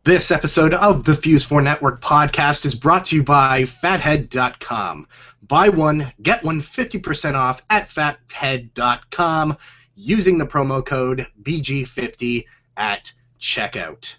This episode of the Fuse-4 Network podcast is brought to you by fathead.com. Buy one, get one 50% off at fathead.com using the promo code BG50 at checkout.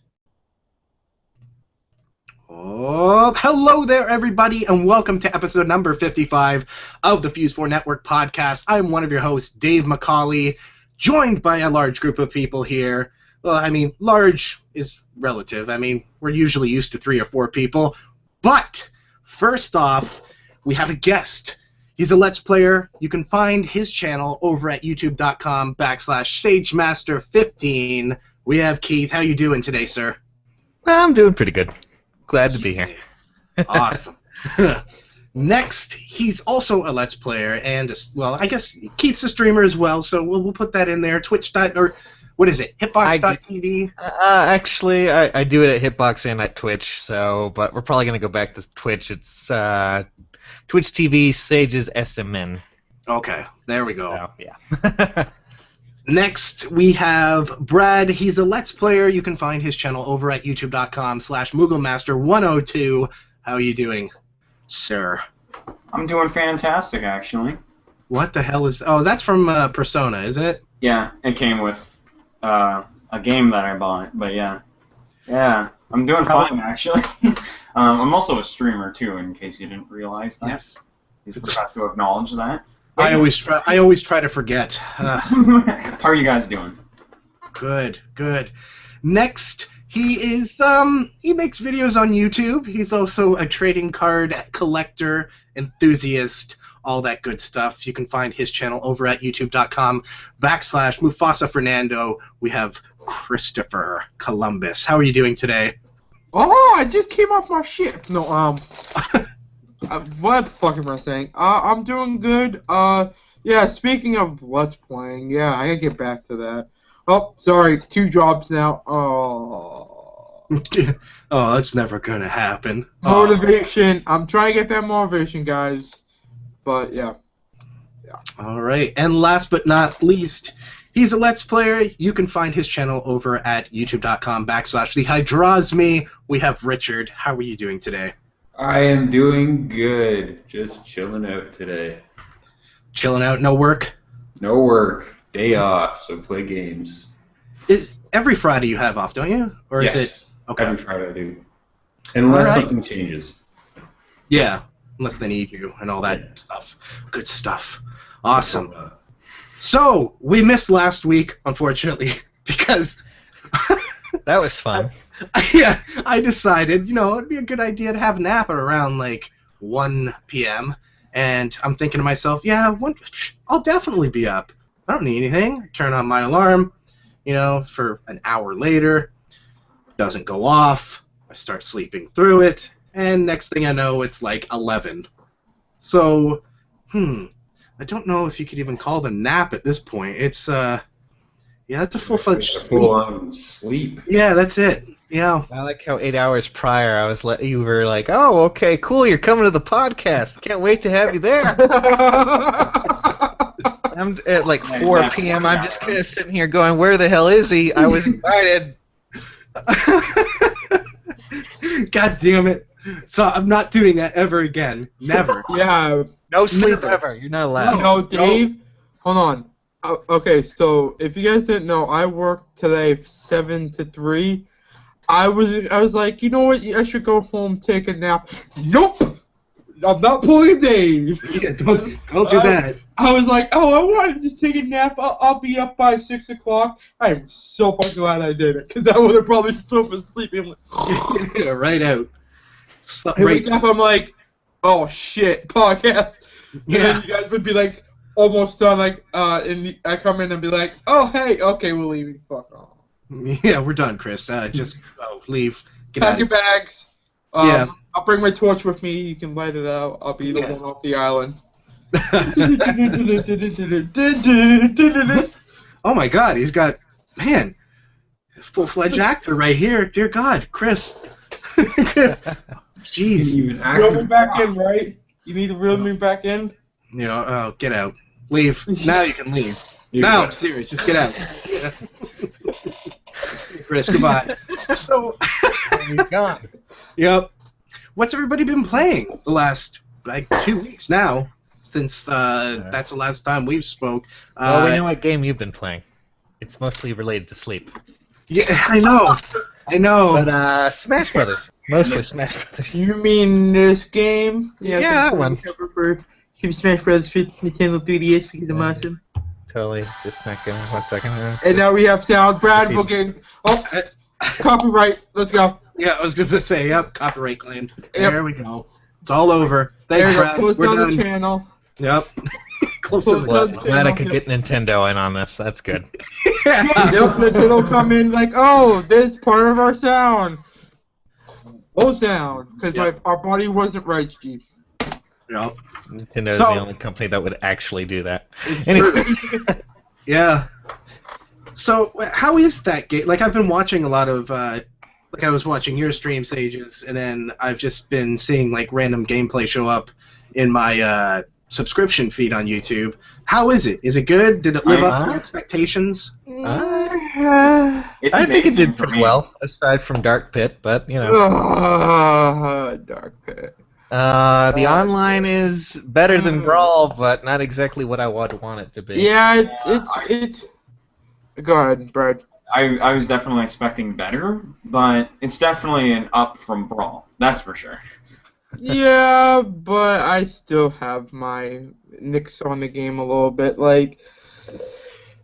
Oh, hello there, everybody, and welcome to episode number 55 of the Fuse-4 Network podcast. I'm one of your hosts, Dave McCauley, joined by a large group of people here. Well, I mean, large is relative. I mean, we're usually used to 3 or 4 people. But, first off, we have a guest. He's a Let's Player. You can find his channel over at youtube.com/SageMaster15. We have Keith. How you doing today, sir? I'm doing pretty good. Glad to be here. Awesome. Next, he's also a Let's Player, and, well, I guess Keith's a streamer as well, so we'll put that in there. Twitch. What is it? Hitbox.tv? Actually, I do it at Hitbox and at Twitch, but we're probably going to go back to Twitch. It's Twitch TV Sage's SMN. Okay, there we go. So, yeah. Next, we have Brad. He's a Let's Player. You can find his channel over at youtube.com/MoogleMaster102. How are you doing, sir? I'm doing fantastic, actually. What the hell is... Oh, that's from Persona, isn't it? Yeah, it came with a game that I bought, but yeah. Yeah, I'm doing fine, actually. I'm also a streamer, too, in case you didn't realize that. Yes. You forgot to acknowledge that. I always try to forget. How are you guys doing? Good. Next, he makes videos on YouTube. He's also a trading card collector, enthusiast, all that good stuff. You can find his channel over at youtube.com/MufasaFernando. We have Christopher Columbus. How are you doing today? Oh, I just came off my ship. No, what the fuck am I saying? I'm doing good. Yeah, speaking of Let's Playing, yeah, I gotta get back to that. Oh, sorry, 2 jobs now. Oh. Oh, that's never gonna happen. Motivation. I'm trying to get that motivation, guys. But, yeah. All right, and last but not least, he's a Let's Player. You can find his channel over at youtube.com/TheHydrosme. We have Richard. How are you doing today? I am doing good. Just chilling out today. Chilling out, no work? No work. Day off, so play games. Every Friday you have off, don't you? Or yes. Is it okay? Every Friday I do. Unless right. something changes. Yeah, unless they need you and all that stuff. Good stuff. Awesome. So, we missed last week, unfortunately, because... That was fun. Yeah, I decided, it'd be a good idea to have a nap at around, 1 p.m., and I'm thinking to myself, yeah, I'll definitely be up. I don't need anything. Turn on my alarm, for an hour later. Doesn't go off. I start sleeping through it, and next thing I know, it's 11. So, I don't know if you could even call it a nap at this point. It's, yeah, that's a full-fledged sleep. Full-on sleep. Yeah, that's it. Yeah. I like how 8 hours prior you were like, oh, okay, cool, you're coming to the podcast. Can't wait to have you there. I'm at 4 p.m. I'm just kind of sitting here going, where the hell is he? I was invited. God damn it. So I'm not doing that ever again. Never. Yeah. No sleep ever. You're not allowed. No, Dave, hold on. Okay, so if you guys didn't know, I worked today 7 to 3. I was like, you know what? I should go home, take a nap. Nope, I'm not pulling Dave. Yeah, don't do that. I was like, oh, I want to just take a nap. I'll be up by 6 o'clock. I'm so fucking glad I did it, because I would have probably still been sleeping. Yeah, right out. I wake up, I'm like, oh shit, podcast. And then you guys would be like, almost done, and I come in and be like, oh, hey, okay, we're leaving. Fuck off. Yeah, we're done, Chris. Just leave. Get Pack out your bags. Yeah. I'll bring my torch with me. You can light it out. I'll be the one off the island. Oh my God, he's got, man, full-fledged actor right here. Dear God, Chris. Jeez. Reel me back in, right? You need to reel me back in? Get out. Leave. Now you can leave. No, I'm serious. Just get out. Chris, goodbye. So, He's gone. yep. What's everybody been playing the last, 2 weeks now? Since that's the last time we've spoke. Well, we know what game you've been playing. It's mostly related to sleep. Yeah, I know. But Smash Brothers. Mostly Smash Brothers. You mean this game? Yeah, that one. For Super Smash Bros. For Nintendo 3DS because I'm awesome. Totally. Just not gonna. 1 second. And now we have sound. Brad, we'll get. Oh, copyright. Let's go. Yeah, I was going to say, yep, copyright claimed. Yep. There we go. It's all over. Thanks, There you go. Brad. Close We're down done. the channel. Yep. Close Close to Well, the I'm glad I could get Nintendo in on this. That's good. yeah. Yep, Nintendo come in like, oh, this part of our sound. Close down, because Yep. our body wasn't right, Chief. Yep. Nintendo's So- the only company that would actually do that. Anyway. Yeah. So, how is that game? Like, I've been watching a lot of, like, I was watching your stream, Sages, and then I've just been seeing, like, random gameplay show up in my subscription feed on YouTube. How is it? Is it good? Did it live up to expectations? It's I think it amazing did for pretty me. well, aside from Dark Pit, but, you know. Dark Pit. The online is better than Brawl, but not exactly what I would want it to be. Yeah, it's. Go ahead, Brad. I was definitely expecting better, but it's definitely an up from Brawl. That's for sure. Yeah, but I still have my nicks on the game a little bit. Like,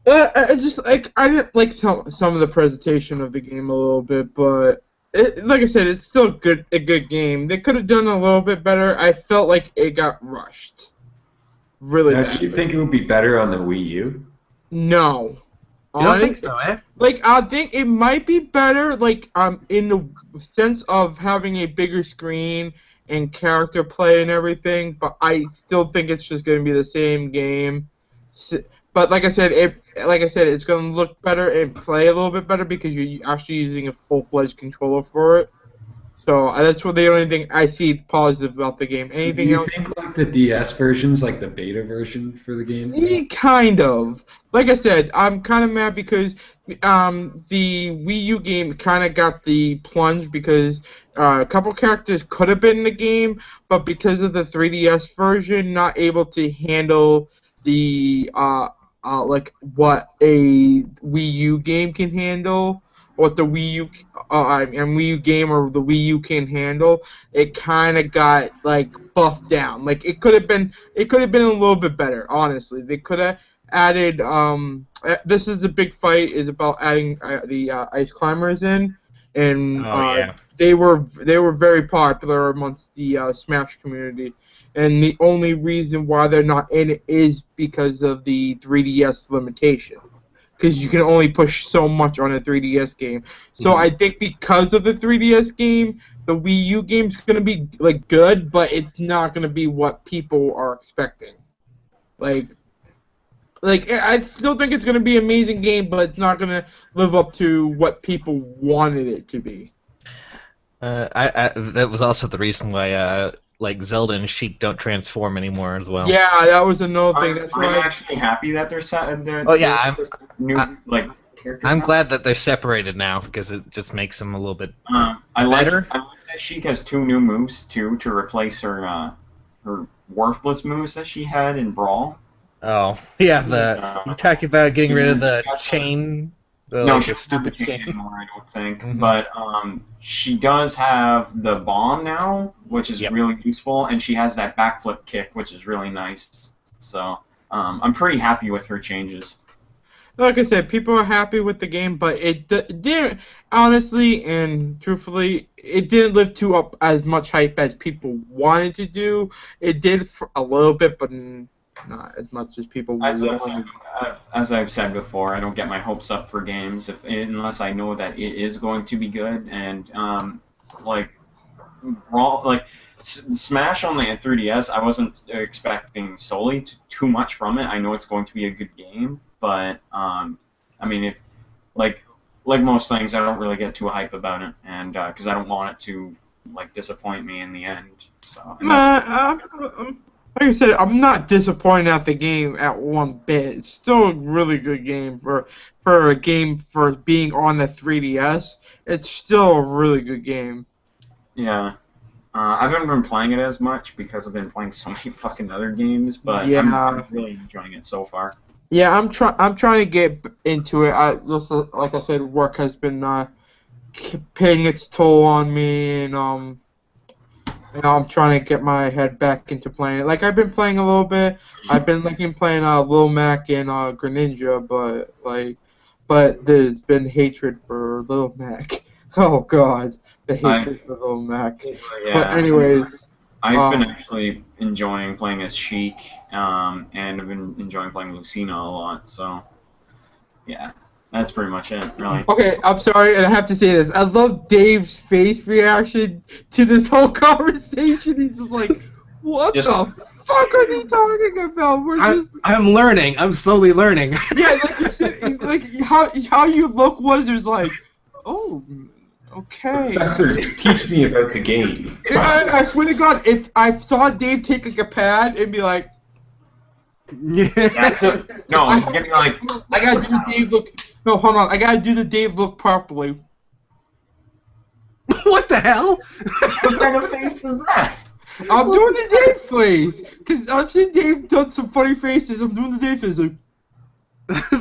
I just like I didn't like some of the presentation of the game a little bit, but like I said, it's still a good game. They could have done a little bit better. I felt like it got rushed. Really Now, bad. do you think it would be better on the Wii U? No. You don't think so, eh? Like, I think it might be better, like, in the sense of having a bigger screen and character play and everything, but I still think it's just going to be the same game. But like I said, it's going to look better and play a little bit better because you're actually using a full-fledged controller for it. So that's what the only thing I see positive about the game. Anything Do you else? think like the DS version's like the beta version for the game? Kind of. Like I said, I'm kind of mad because the Wii U game kind of got the plunge because a couple characters could have been in the game, but because of the 3DS version, not able to handle the like what a Wii U game can handle, what the Wii U and Wii U game or the Wii U can handle, it kind of got like buffed down. Like it could have been a little bit better. Honestly, they could have added. This is a big fight. Is about adding the ice climbers in, and they were very popular amongst the Smash community. And the only reason why they're not in it is because of the 3DS limitation. Because you can only push so much on a 3DS game. So I think because of the 3DS game, the Wii U game's going to be like good, but it's not going to be what people are expecting. Like I still think it's going to be an amazing game, but it's not going to live up to what people wanted it to be. That was also the reason why like Zelda and Sheik don't transform anymore as well. Yeah, that was another thing. That's I'm why. actually happy that they're new like characters. I'm now. glad that they're separated now because it just makes them a little bit I like better. that Sheik has 2 new moves too to replace her worthless moves that she had in Brawl. Oh, yeah, you talk about getting rid of the chain. No, like she a doesn't have the stupid chain chain. anymore, I don't think. Mhm. But she does have the bomb now, which is really useful, and she has that backflip kick, which is really nice. So I'm pretty happy with her changes. Like I said, people are happy with the game, but it didn't, honestly and truthfully, it didn't live up as much hype as people wanted to do. It did for a little bit, but not as much as people wanted. As I've said before, I don't get my hopes up for games unless I know that it is going to be good. And Smash on the 3DS, I wasn't expecting solely too much from it. I know it's going to be a good game, but I mean, if like most things, I don't really get too hype about it, and because I don't want it to like disappoint me in the end. So. And like I said, I'm not disappointed at the game at one bit. It's still a really good game for a game for being on the 3DS. It's still a really good game. Yeah. I haven't been playing it as much because I've been playing so many fucking other games, but Yeah. I'm really enjoying it so far. Yeah, I'm trying to get into it. Like I said, work has been paying its toll on me, and I'm trying to get my head back into playing it. Like I've been playing a little bit. I've been liking playing Lil Mac and Greninja, but there's been hatred for Lil Mac. Oh God, the hatred for Lil Mac. Yeah. But anyways. I've been actually enjoying playing as Sheik, and I've been enjoying playing Lucina a lot, so yeah, that's pretty much it, really. Okay, I'm sorry, and I have to say this. I love Dave's face reaction to this whole conversation. He's just like, what the fuck are they talking about? I'm learning. I'm slowly learning. Yeah, like you said, like how you look was there's like, oh, okay. Professor, just teach me about the game. I swear to God, if I saw Dave take like a pad and be like, That's it. No, I'm getting like. I gotta do the Dave look. No, hold on. I gotta do the Dave look properly. What the hell? What kind of face is that? I'm doing the Dave face because I've seen Dave done some funny faces. I'm doing the Dave face. Like,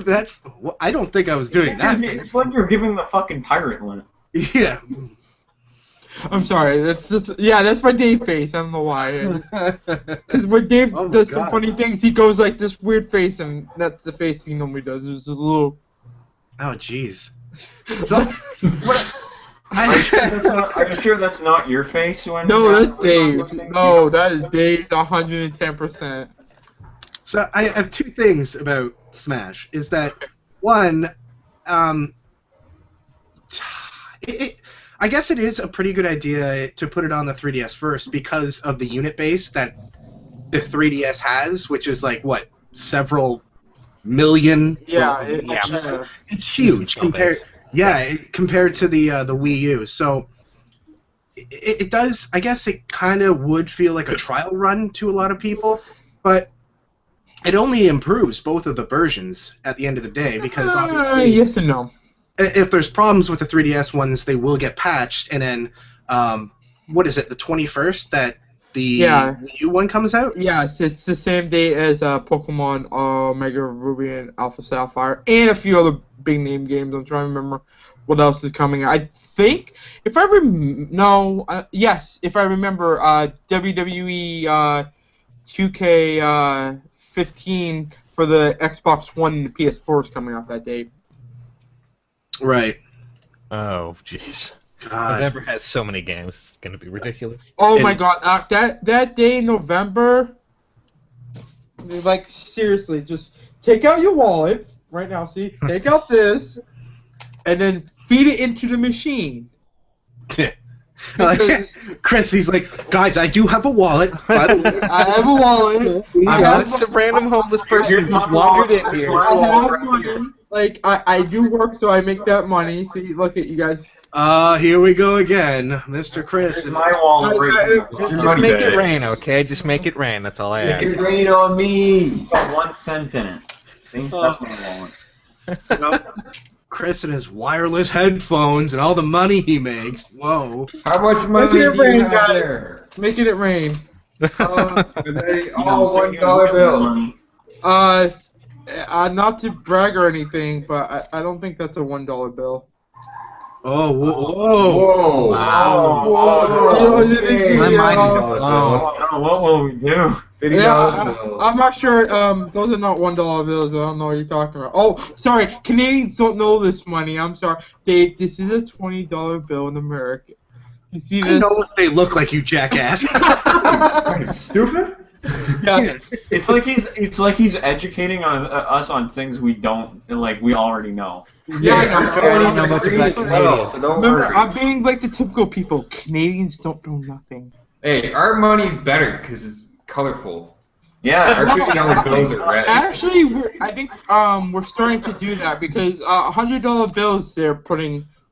That's. I don't think I was doing that. It's like you're giving the fucking pirate limit. Yeah. I'm sorry. That's my Dave face. I don't know why. Because when Dave does some funny things, he goes like this weird face, and that's the face he normally does. It's just a little. Oh jeez. So, Are you sure that's not your face? No, that's Dave. No, that is Dave's 110%. So I have two things about Smash. Is that one, I guess it is a pretty good idea to put it on the 3DS first because of the unit base that the 3DS has, which is like what, several million. Yeah, it's huge compared. Yeah, compared to the Wii U. So it does. I guess it kind of would feel like a trial run to a lot of people, but it only improves both of the versions at the end of the day because obviously. Yes and no. If there's problems with the 3DS ones, they will get patched, and then, what is it, the 21st that the Wii U one comes out? Yes, it's the same day as Pokemon Omega Ruby and Alpha Sapphire, and a few other big-name games. I'm trying to remember what else is coming out. I think, if I remember, WWE 2K15 for the Xbox One and the PS4 is coming out that day. Right. Oh, jeez. I've never had so many games. It's gonna be ridiculous. Oh my God! That day in November, like seriously, just take out your wallet right now. See, take out this, and then feed it into the machine. Chris, he's like, guys, I do have a wallet. I have a wallet. I got some random homeless person who just wandered in here. I have money. Like I do work, so I make that money. See, look at you guys. Here we go again, Mr. Chris. My wallet right Just make it rain, okay? Just make it rain. That's all I ask. Make it rain on me. Got 1 cent in it. See? That's my wallet. Chris and his wireless headphones and all the money he makes. Whoa. How much money do you have there? Making it rain. Are they all $1 bills? Not to brag or anything, but I don't think that's a $1 bill. Oh, whoa. Whoa. Wow. Whoa. Okay. My mind is blown. Oh, what will we do? I'm not sure. Those are not $1 bills. I don't know what you're talking about. Oh, sorry. Canadians don't know this money. I'm sorry. This is a $20 bill in America. You see this? I know what they look like, you jackass. Stupid? Yeah. It's like he's educating us on things we don't like. We already know. Yeah, I already know much about Canadians. So don't Remember, worry. I'm being like the typical people. Canadians don't know nothing. Hey, our money's better because it's colorful. Yeah. Our $50 bills are red. Actually, I think we're starting to do that because $100 bills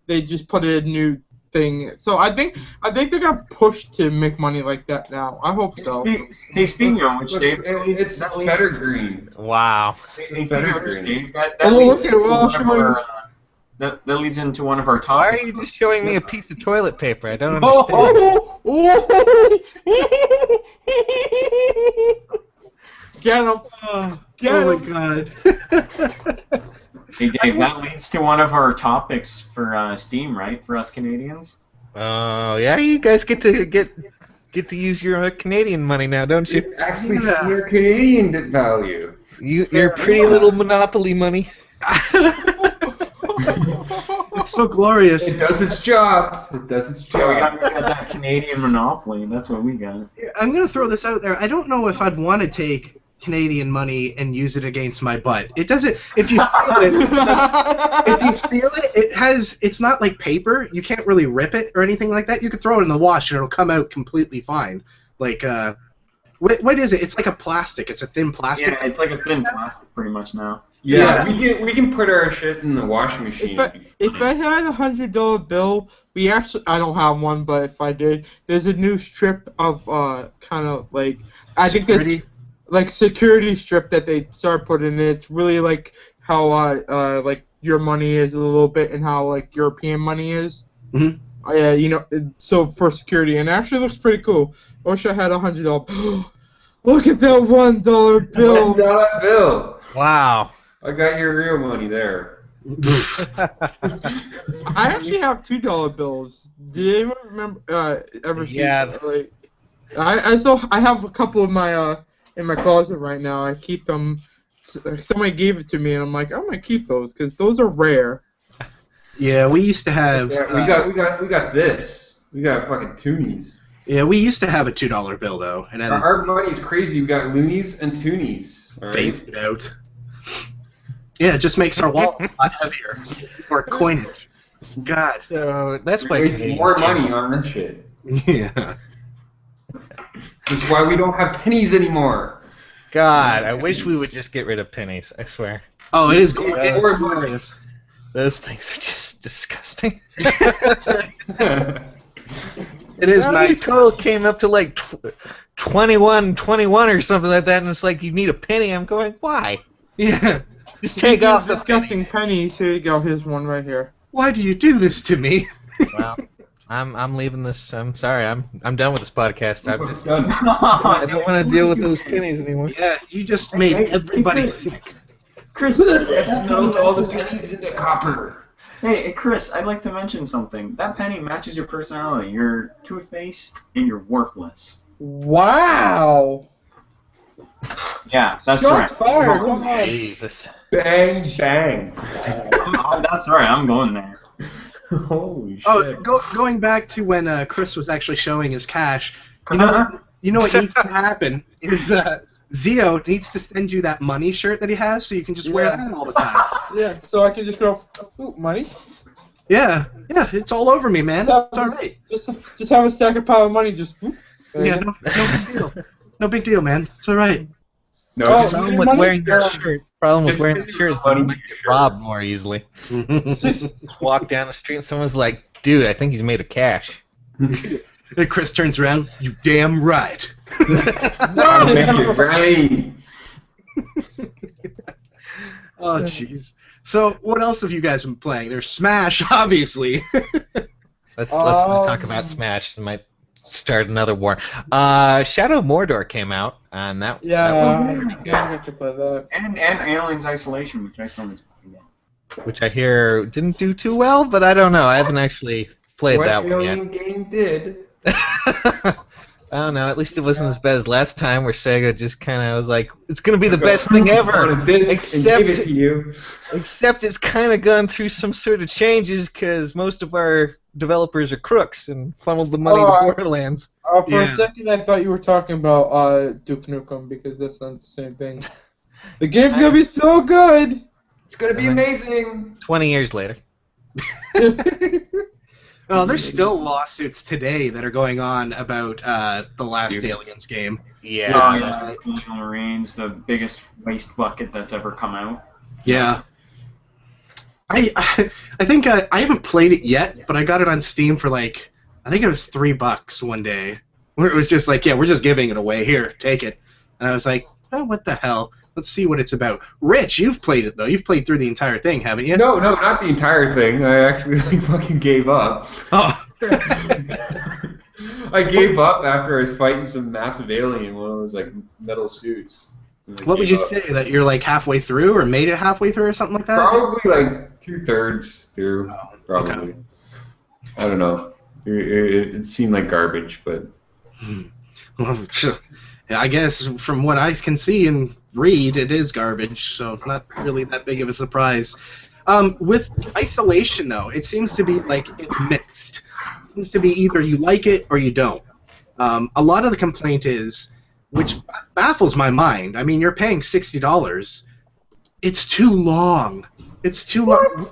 they just put a new thing. So I think they got pushed to make money like that now. I hope so. Hey, speaking of which, Look, Dave, it's better green. Wow. Hey, better speaking of which, green. Dave, that Oh, leads look at into it, well, one of showing- our, that leads into one of our Why topics. are you just showing me a piece of toilet paper? I don't Oh, understand. Get him! Get Oh him! my god. Hey, Dave, that leads to one of our topics for Steam, right? For us Canadians. Oh yeah, you guys get to use your Canadian money now, don't you? You actually Yeah. see your Canadian value. Your pretty little monopoly money. It's so glorious. It does its job. It does its Yeah, we job. got that Canadian monopoly. That's what we got. I'm gonna throw this out there. I don't know if I'd want to take Canadian money and use it against my butt. It doesn't. If you feel it, it's not like paper. You can't really rip it or anything like that. You could throw it in the wash and it'll come out completely fine. Like what is it? It's like a plastic. It's a thin plastic. Yeah, it's like a thin plastic pretty much now. Yeah, we can put our shit in the washing machine. If I had a $100 bill, I don't have one, but if I did, there's a new strip of kind of like Security? like security strip that they start putting in. It's really like how like your money is a little bit and how like European money is. Mhm. Yeah, you know, so for security, and it actually looks pretty cool. I wish I had a $100. Look at that $1 bill. $1 bill. Wow. I got your real money there. I actually have $2 bills. Did anyone remember ever see? Yeah. Like, I have a couple of my in my closet right now. I keep them. Somebody gave it to me, and I'm like, I'm gonna keep those because those are rare. Yeah, we used to have. Yeah, we got this. We got fucking toonies. Yeah, we used to have a $2 bill though, and then Our money's crazy. We got loonies and toonies. All right? phased it out. Yeah, it just makes our wallet a lot heavier. More coinage. God. So that's why We waste Canadians more do money it. on that shit. Yeah. That's why we don't have pennies anymore. God, I wish we would just get rid of pennies. I swear. Oh, it is Yeah, glorious. or- glorious. Those things are just disgusting. It is The nice. total came up to like 21 or something like that, and it's like you need a penny. I'm going, why? Yeah. Just take off the penny. disgusting pennies. Here you go. Here's one right here. Why do you do this to me? Well, I'm leaving this. I'm sorry. I'm done with this podcast. I'm just, Done. I don't want to deal with those pennies anymore. Yeah, you just made everybody sick. Chris, Let's melt all the pennies into copper. hey, Chris, I'd like to mention something. That penny matches your personality. You're toothpaste and you're worthless. Wow. Yeah, that's Shots right. fired. Come on. Jesus. Bang, bang. That's right. I'm going there. Holy shit. Oh, going back to when Chris was actually showing his cash, you know what needs to happen is Zio needs to send you that money shirt that he has so you can just wear Yeah. that all the time. Yeah. So I can just go. Ooh, money. Yeah, it's all over me, man. It's all right. Just have a stack of pile of money. Just. Whoop. Yeah, no big deal. No big deal, man. It's all right. No, Oh, just, Problem with wearing that shirt. Problem with Just wearing give that me shirt your is that you money, might your get shirt. robbed more easily. Just walk down the street and someone's like, "Dude, I think he's made of cash." And Chris turns around. You damn right. I'll make it rain. Oh, jeez. So, what else have you guys been playing? There's Smash, obviously. Let's not talk about Smash. It might start another war. Shadow of Mordor came out, and that Yeah. was pretty good, I have to play that. And Aliens Isolation, which I still need to play again. which I hear didn't do too well, but I don't know. I haven't actually played What that one yet. alien game did? I don't know. At least it wasn't as bad as last time, where Sega just kind of was like, "It's gonna be the best thing ever." On a disc and gave it to you. Except it's kind of gone through some sort of changes because most of our developers are crooks and funneled the money to Borderlands. For Yeah. a second, I thought you were talking about Duke Nukem because that's not the same thing. The game's gonna be so good. It's gonna be amazing. 20 years later. Oh, there's still lawsuits today that are going on about the last Dude. Aliens game. Yeah. Oh yeah, Colonial Marines, the biggest waste bucket that's ever come out. Yeah. I think I haven't played it yet, but I got it on Steam for like, I think it was $3 one day, where it was just like, yeah, we're just giving it away. Here, take it. And I was like, oh, what the hell? Let's see what it's about. Rich, you've played it though. You've played through the entire thing, haven't you? No, not the entire thing. I actually fucking gave up. Oh. I gave up after I was fighting some massive alien in one of those like metal suits. What would you say, that you're like halfway through or made it halfway through or something like that? Probably like 2/3 through. Oh, probably. okay. I don't know. It seemed like garbage, but. Well, I guess from what I can see and read, it is garbage, so not really that big of a surprise. With Isolation, though, it seems to be like it's mixed. It seems to be either you like it or you don't. A lot of the complaint is, which baffles my mind. I mean, you're paying $60. It's too long. It's too long.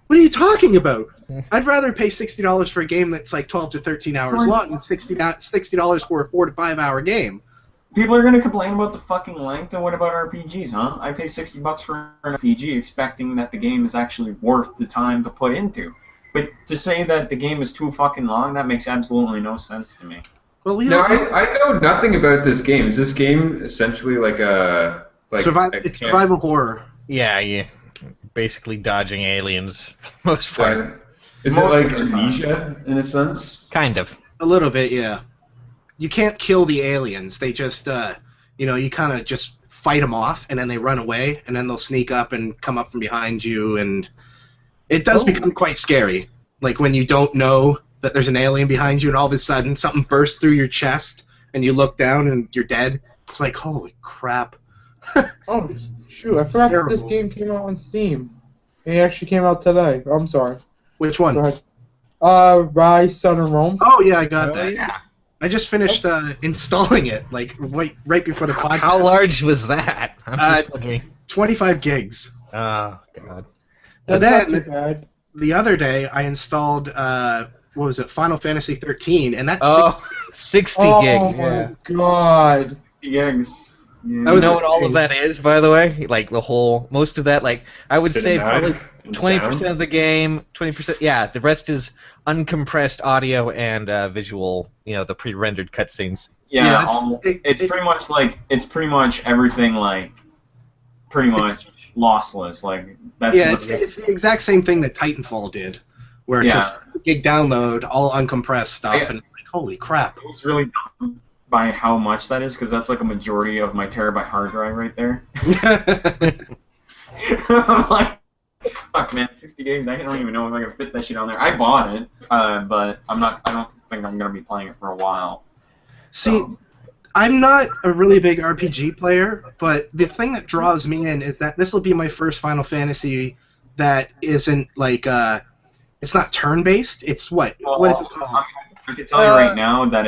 What are you talking about? I'd rather pay $60 for a game that's like 12 to 13 hours long than $60 for a 4 to 5 hour game. People are gonna complain about the fucking length, and what about RPGs, huh? I pay $60 for an RPG expecting that the game is actually worth the time to put into. But to say that the game is too fucking long, that makes absolutely no sense to me. Well, No, I know nothing about this game. Is this game essentially like a it's it's survival horror. Yeah. Basically dodging aliens, most part. Is it like Amnesia in a sense? Kind of. A little bit, yeah. You can't kill the aliens. They just, you kind of just fight them off, and then they run away, and then they'll sneak up and come up from behind you, and it does become quite scary. Like when you don't know that there's an alien behind you, and all of a sudden something bursts through your chest, and you look down and you're dead. It's like, holy crap. Oh, shoot, I forgot that this game came out on Steam. It actually came out today. Oh, I'm sorry. Which one? Go ahead. Rise, Sun, and Rome. Oh, yeah, I got that. Yeah. I just finished installing it, like right before the podcast. How large was that? I'm just wondering. 25 gigs. Oh, God. But That's not then, too bad. the other day, I installed, what was it, Final Fantasy 13, and that's 60 Oh gigs. my god. Gigs. Yeah. That You was know what all insane. of that is, by the way? Like the whole, most of that, like I would say probably Cinematic and 20% sound? of the game, 20%. Yeah, the rest is uncompressed audio and visual. The pre-rendered cutscenes. Yeah, Yeah, it's pretty much everything, like pretty much lossless. Like that's it's the exact same thing that Titanfall did, where it's a gig download, all uncompressed stuff, and like, holy crap. I was really dumb by how much that is, because that's like a majority of my terabyte hard drive right there. I'm like, fuck, man, 60 games. I don't even know if I can fit that shit on there. I bought it, but I don't think I'm gonna be playing it for a while. See, I'm not a really big RPG player, but the thing that draws me in is that this will be my first Final Fantasy that isn't like it's not turn-based. It's what is it called? I can tell you right now that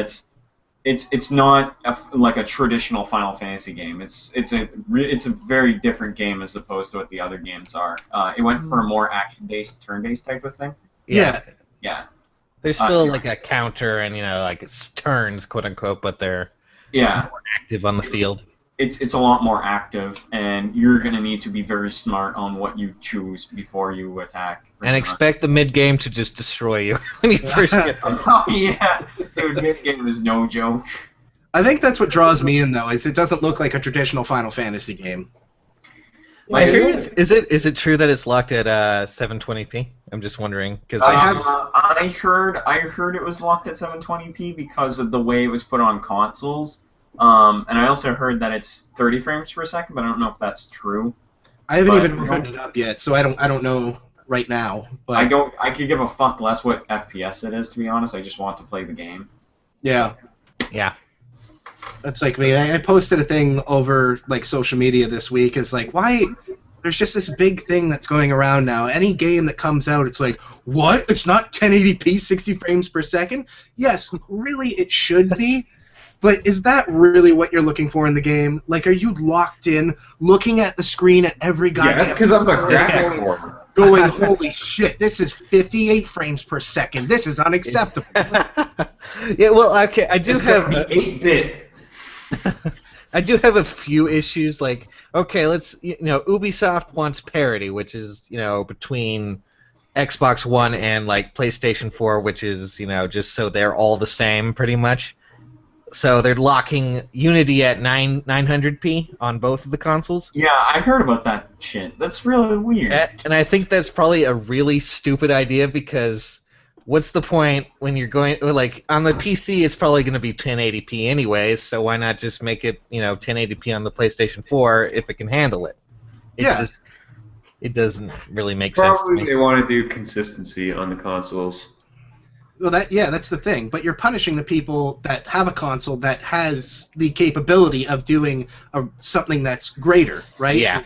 it's not like a traditional Final Fantasy game. It's a very different game as opposed to what the other games are. It went for a more action-based, turn-based type of thing. Yeah. Yeah. There's still like a counter and like it's turns, quote unquote, but they're more active on the field. It's a lot more active, and you're gonna need to be very smart on what you choose before you attack. And expect the mid game to just destroy you when you first get there. Oh yeah, dude, mid-game is no joke. I think that's what draws me in, though, is it doesn't look like a traditional Final Fantasy game. I hear is it true that it's locked at 720p? I'm just wondering because I heard it was locked at 720p because of the way it was put on consoles. And I also heard that it's 30 frames per second, but I don't know if that's true. I haven't even opened it up yet, so I don't know right now. But I could give a fuck less what FPS it is, to be honest. I just want to play the game. Yeah. Yeah. That's like me. I posted a thing over like social media this week. It's like, why? There's just this big thing that's going around now. Any game that comes out, it's like, what? It's not 1080p, 60 frames per second? Yes, really, it should be. But is that really what you're looking for in the game? Like, are you locked in, looking at the screen at every goddamn... Yeah, that's because I'm a graphic board. Going, holy shit, this is 58 frames per second. This is unacceptable. Yeah, well, okay, I do have... 8-bit. I do have a few issues. Like, okay, Ubisoft wants parity, which is between Xbox One and like PlayStation 4, which is just so they're all the same pretty much. So they're locking Unity at 900p on both of the consoles. Yeah, I heard about that shit. That's really weird. And I think that's probably a really stupid idea because what's the point when you're going like on the PC? It's probably going to be 1080p anyways. So why not just make it 1080p on the PlayStation 4 if it can handle it? It doesn't really make sense to me. Probably they want to do consistency on the consoles. Well, that's the thing. But you're punishing the people that have a console that has the capability of doing something that's greater, right? Yeah.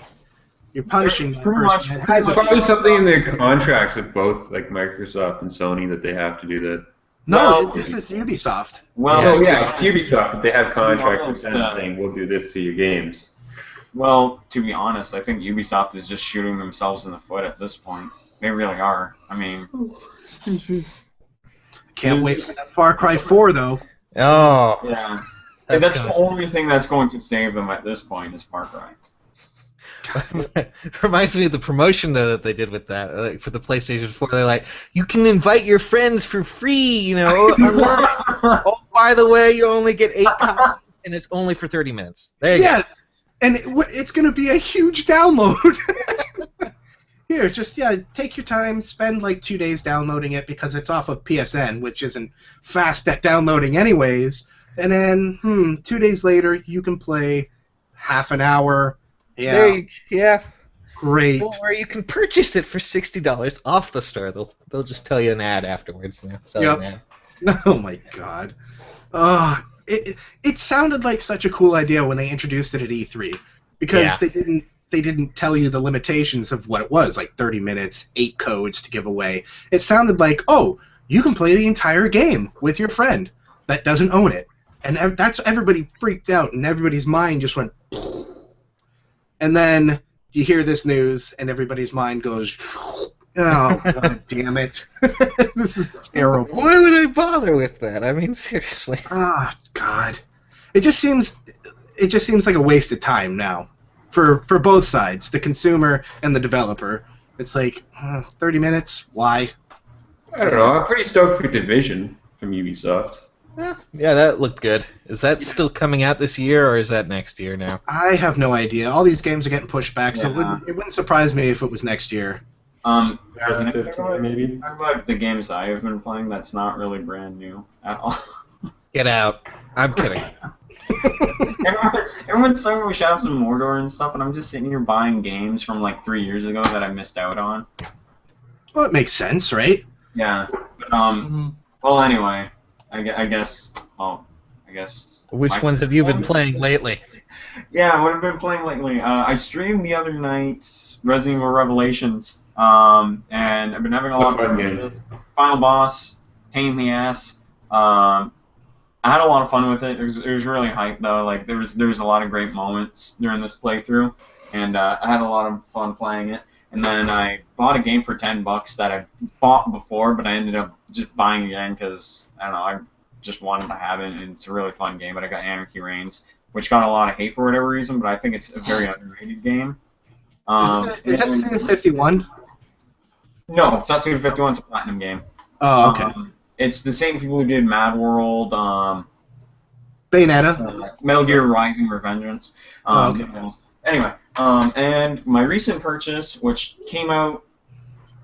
You're punishing that Pretty person much. that has There's probably something in their contracts with both like Microsoft and Sony that they have to do that. No, Well, this is Ubisoft. Well, Oh to be yeah, it's honest- Ubisoft, but they have contracts with honest, them saying we'll do this to your games. Well, to be honest, I think Ubisoft is just shooting themselves in the foot at this point. They really are. I mean, Can't wait for that Far Cry 4, though. Oh. yeah. That's That's the only thing that's going to save them at this point is Far Cry. Reminds me of the promotion that they did with that like, for the PlayStation 4. They're like, you can invite your friends for free, online. Oh, by the way, you only get 8 copies, and it's only for 30 minutes. There you Yes! And it's going to be a huge download. Here, just, take your time, spend like 2 days downloading it because it's off of PSN, which isn't fast at downloading anyways. And then, 2 days later, you can play half an hour. go. Yeah. Great. Don't worry, you can purchase it for $60 off the store. They'll just tell you an ad afterwards. Sell Yep. an ad. Oh my god. It sounded like such a cool idea when they introduced it at E3 because Yeah. they didn't tell you the limitations of what it was, like 30 minutes, 8 codes to give away. It sounded like, oh, you can play the entire game with your friend that doesn't own it. And that's everybody freaked out and everybody's mind just went and then you hear this news and everybody's mind goes, oh, god damn it. This is terrible. Why would I bother with that? I mean, seriously. Ah, God. It just seems like a waste of time now for both sides, the consumer and the developer. It's like 30 minutes. Why? I don't know. I'm pretty stoked for Division from Ubisoft. Yeah, that looked good. Is that still coming out this year, or is that next year now? I have no idea. All these games are getting pushed back, so Yeah. it wouldn't surprise me if it was next year. 2015 maybe. Talk about the games I have been playing that's not really brand new at all. Get out. I'm kidding. Everyone's talking about Shadows of Mordor and stuff, and I'm just sitting here buying games from like 3 years ago that I missed out on. Well, it makes sense, right? Yeah. Well, anyway, I guess. Which my- ones have you been playing lately? Yeah, what I've been playing lately. I streamed the other night Resident Evil Revelations, and I've been having a lot of fun with this. Final boss, pain in the ass. I had a lot of fun with it. It was really hype though. Like there was a lot of great moments during this playthrough, and I had a lot of fun playing it. And then I bought a game for $10 that I bought before, but I ended up just buying again because I don't know. I just wanted to have it, and it's a really fun game. But I got Anarchy Reigns, which got a lot of hate for whatever reason, but I think it's a very underrated game. Is that Studio 51? No, it's not Studio 51. It's a Platinum game. Oh, okay. It's the same people who did Mad World, Bayonetta? Metal Gear Rising Revengeance. Okay. Anyway, and my recent purchase, which came out,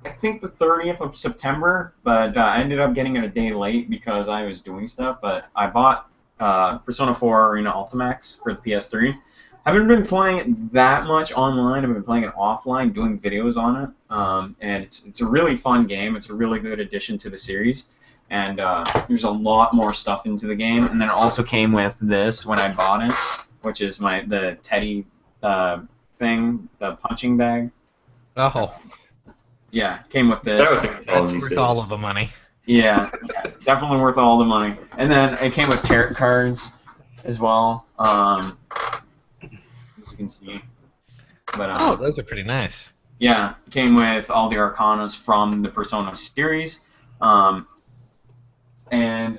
I think the 30th of September, but I ended up getting it a day late because I was doing stuff, but I bought Persona 4 Arena Ultimax for the PS3. I haven't been playing it that much online. I've been playing it offline, doing videos on it, and it's a really fun game. It's a really good addition to the series, and there's a lot more stuff into the game. And then it also came with this when I bought it, which is the teddy thing, the punching bag. Oh, Yeah, came with this. that's worth all of the money. Yeah, definitely worth all the money. And then it came with tarot cards as well, as you can see. But Oh, those are pretty nice. yeah, it came with all the Arcanas from the Persona series. And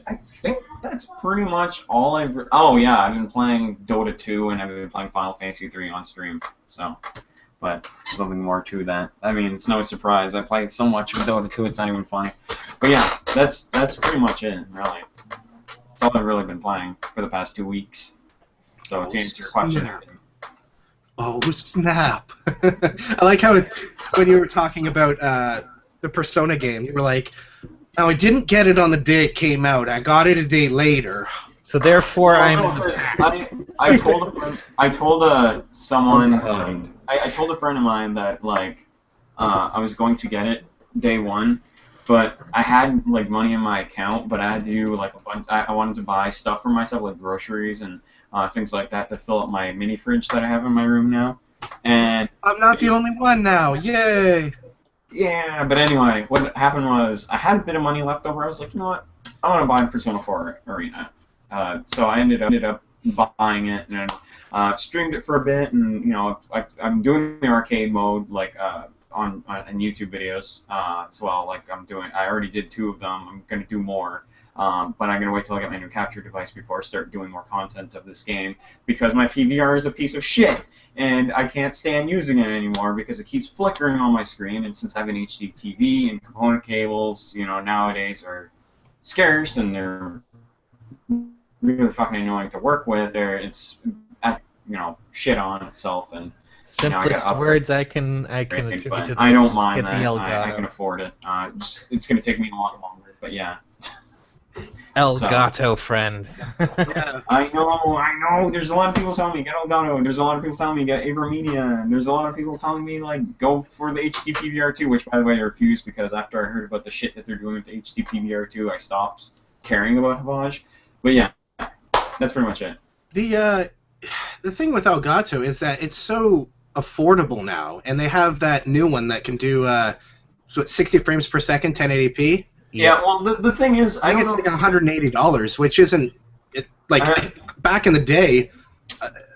I think that's pretty much all I've. Oh yeah, I've been playing Dota 2 and I've been playing Final Fantasy 3 on stream. So, but there's nothing more to that. I mean, it's no surprise. I played so much with Dota 2, it's not even funny. But yeah, that's pretty much it, really. That's all I've really been playing for the past 2 weeks. So to answer your question. Oh snap! I like how when you were talking about the Persona game, you were like, "No, I didn't get it on the day it came out. I got it a day later." So therefore, I told someone. I told a friend of mine that like I was going to get it day one, but I had like money in my account, but I had to do like a bunch. I wanted to buy stuff for myself, like groceries and things like that, to fill up my mini fridge that I have in my room now. And I'm not the only one now. Yay! Yeah, but anyway, what happened was I had a bit of money left over. I was like, you know what? I want to buy Persona 4 Arena. So I ended up buying it and streamed it for a bit, and you know I'm doing the arcade mode like on YouTube videos as well. Like I already did 2 of them. I'm gonna do more. But I'm going to wait till I get my new capture device before I start doing more content of this game, because my PVR is a piece of shit, and I can't stand using it anymore because it keeps flickering on my screen, and since I have an HD TV and component cables, you know, nowadays are scarce, and they're really fucking annoying to work with, it's, you know, shit on itself, and simplest words I can attribute to this. I don't mind get that. the Elgato. I can afford it. It's going to take me a lot longer, but yeah. Elgato, friend. Yeah. I know. There's a lot of people telling me get Elgato. There's a lot of people telling me get AverMedia. And there's a lot of people telling me like go for the HD PVR2, which by the way I refused because after I heard about the shit that they're doing with the HD PVR2, I stopped caring about Havage. But yeah, that's pretty much it. The thing with Elgato is that it's so affordable now, and they have that new one that can do 60 frames per second, 1080p. Yeah, well, the thing is, I think it's like $180, which isn't back in the day.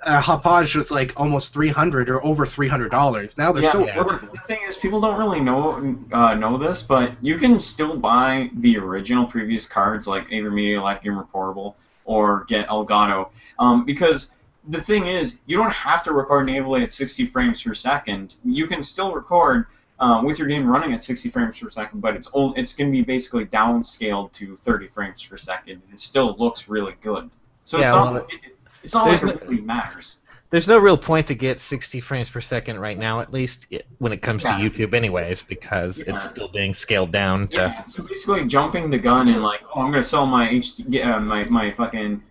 Hauppauge was like almost $300 or over $300. Now they're so affordable. The thing is, people don't really know this, but you can still buy the original previous cards like AverMedia, Live Gamer Portable, or get Elgato, because the thing is, you don't have to record natively at 60 frames per second. You can still record with your game running at 60 frames per second, but it's going to be basically downscaled to 30 frames per second, and it still looks really good. So it's not like it really matters. There's no real point to get 60 frames per second right now, at least when it comes to YouTube anyways, because it's still being scaled down to... Yeah, so basically jumping the gun and like, oh, I'm going to sell my my fucking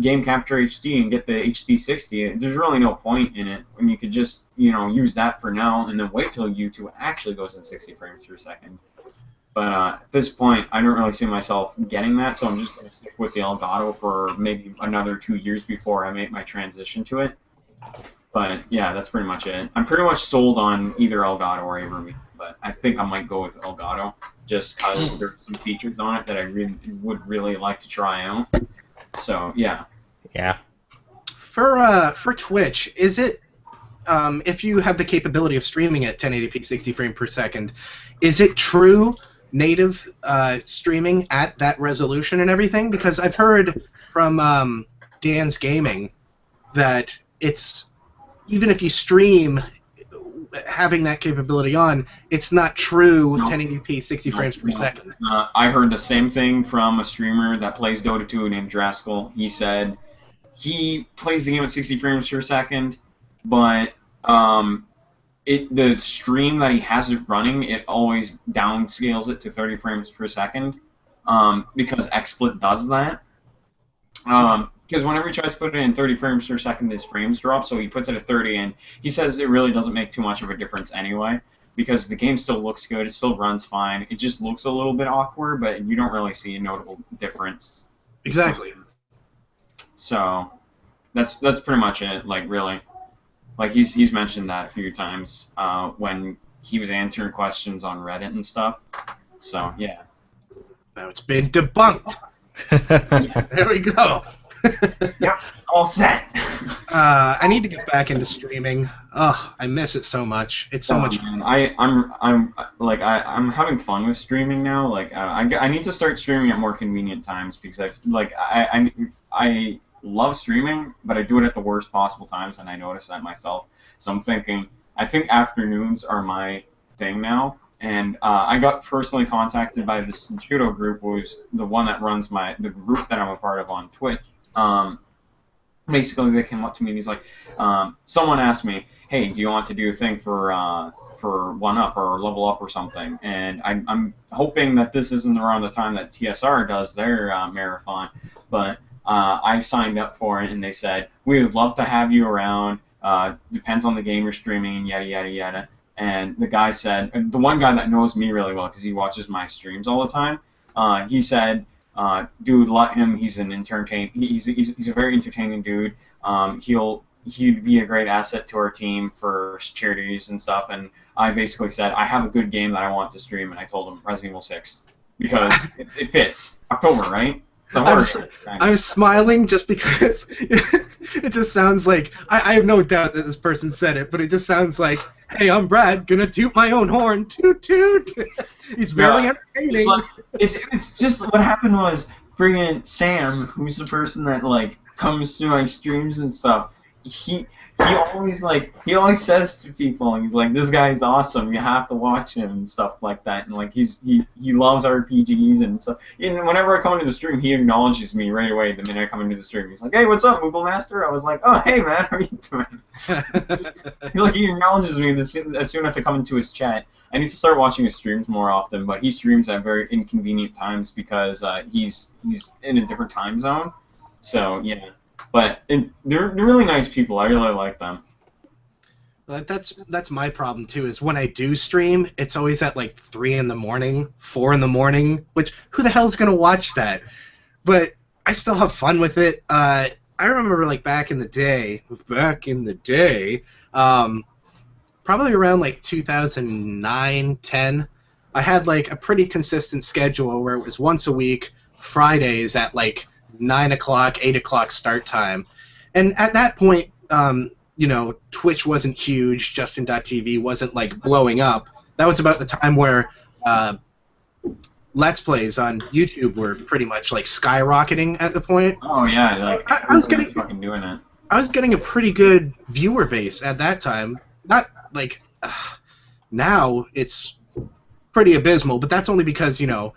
game capture HD and get the HD 60. There's really no point in it when you could just, you know, use that for now and then wait till YouTube actually goes in 60 frames per second. But at this point, I don't really see myself getting that, so I'm just going to stick with the Elgato for maybe another 2 years before I make my transition to it. But yeah, that's pretty much it. I'm pretty much sold on either Elgato or AverMedia, but I think I might go with Elgato just because there's some features on it that I would really like to try out. So yeah. Yeah. For Twitch, is it if you have the capability of streaming at 1080p 60 frames per second, is it true native streaming at that resolution and everything? Because I've heard from Dan's Gaming that it's even if you stream having that capability on, it's not true 1080p 60 frames per second. I heard the same thing from a streamer that plays Dota 2 named Draskell. He said he plays the game at 60 frames per second, but the stream that he has it running, it always downscales it to 30 frames per second because XSplit does that. Because whenever he tries to put it in 30 frames per second, his frames drop, so he puts it at 30, and he says it really doesn't make too much of a difference anyway, because the game still looks good, it still runs fine, it just looks a little bit awkward, but you don't really see a notable difference. Exactly. So, that's pretty much it, like, really. Like, he's mentioned that a few times when he was answering questions on Reddit and stuff, so, yeah. Now it's been debunked. There we go. Yep, it's all set. I need to get back into streaming. Ugh, I miss it so much. It's so much Man, I'm having fun with streaming now. Like I need to start streaming at more convenient times because I love streaming, but I do it at the worst possible times, and I notice that myself. So I'm thinking, I think afternoons are my thing now. And I got personally contacted by this judo group, who's the one that runs the group that I'm a part of on Twitch. Basically, they came up to me and he's like, someone asked me, hey, do you want to do a thing for 1UP or Level Up or something? And I'm hoping that this isn't around the time that TSR does their marathon, but I signed up for it, and they said, we would love to have you around. Depends on the game you're streaming, yada, yada, yada. And the guy said, the one guy that knows me really well because he watches my streams all the time, he said, dude, let him. He's an he's a very entertaining dude. He'd be a great asset to our team for charities and stuff. And I basically said, I have a good game that I want to stream, and I told him Resident Evil 6 because it fits. October, right? I'm smiling just because it just sounds like I have no doubt that this person said it, but it just sounds like, hey, I'm Brad, gonna toot my own horn, toot toot. He's very entertaining. It's just what happened was friggin' Sam, who's the person that like comes to my streams and stuff. He always says to people, he's like, this guy's awesome, you have to watch him and stuff like that, and like he loves RPGs and stuff. And whenever I come into the stream, he acknowledges me right away the minute I come into the stream. He's like, hey, what's up, Moogle Master? I was like, oh, hey man, how are you doing? He acknowledges me as soon as I come into his chat. I need to start watching his streams more often, but he streams at very inconvenient times because he's in a different time zone. So yeah. But they're really nice people. I really like them. That's my problem too. Is when I do stream, it's always at like 3 in the morning, 4 in the morning. Which who the hell's gonna watch that? But I still have fun with it. I remember like back in the day, probably around like 2009, 10. I had like a pretty consistent schedule where it was once a week, Fridays at like 9 o'clock, 8 o'clock start time. And at that point, Twitch wasn't huge, Justin.tv wasn't like blowing up. That was about the time where Let's Plays on YouTube were pretty much like skyrocketing at the point. Oh yeah, like I was getting fucking doing it. I was getting a pretty good viewer base at that time. Not like now it's pretty abysmal, but that's only because you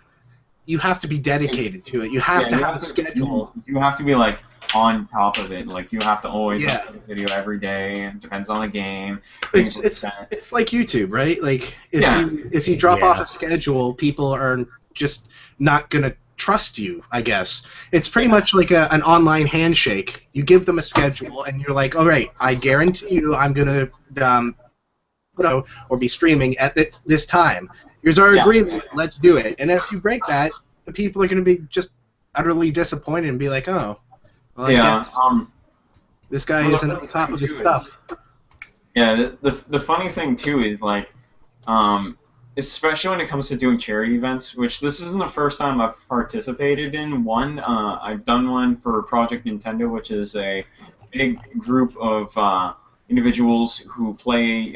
have to be dedicated to it. You have to have a schedule. You have to be like on top of it. Like you have to always upload a video every day. It depends on the game. It's like YouTube, right? Like if you drop off a schedule, people are just not gonna trust you. I guess it's pretty much like an online handshake. You give them a schedule, and you're like, all right, I guarantee you, I'm gonna or be streaming at this time. Here's our agreement. Let's do it. And if you break that, the people are going to be just utterly disappointed and be like, "Oh, well, I guess this guy isn't on top of his stuff." Yeah, the funny thing too is like, especially when it comes to doing charity events, which this isn't the first time I've participated in one. I've done one for Project Nintendo, which is a big group of individuals who play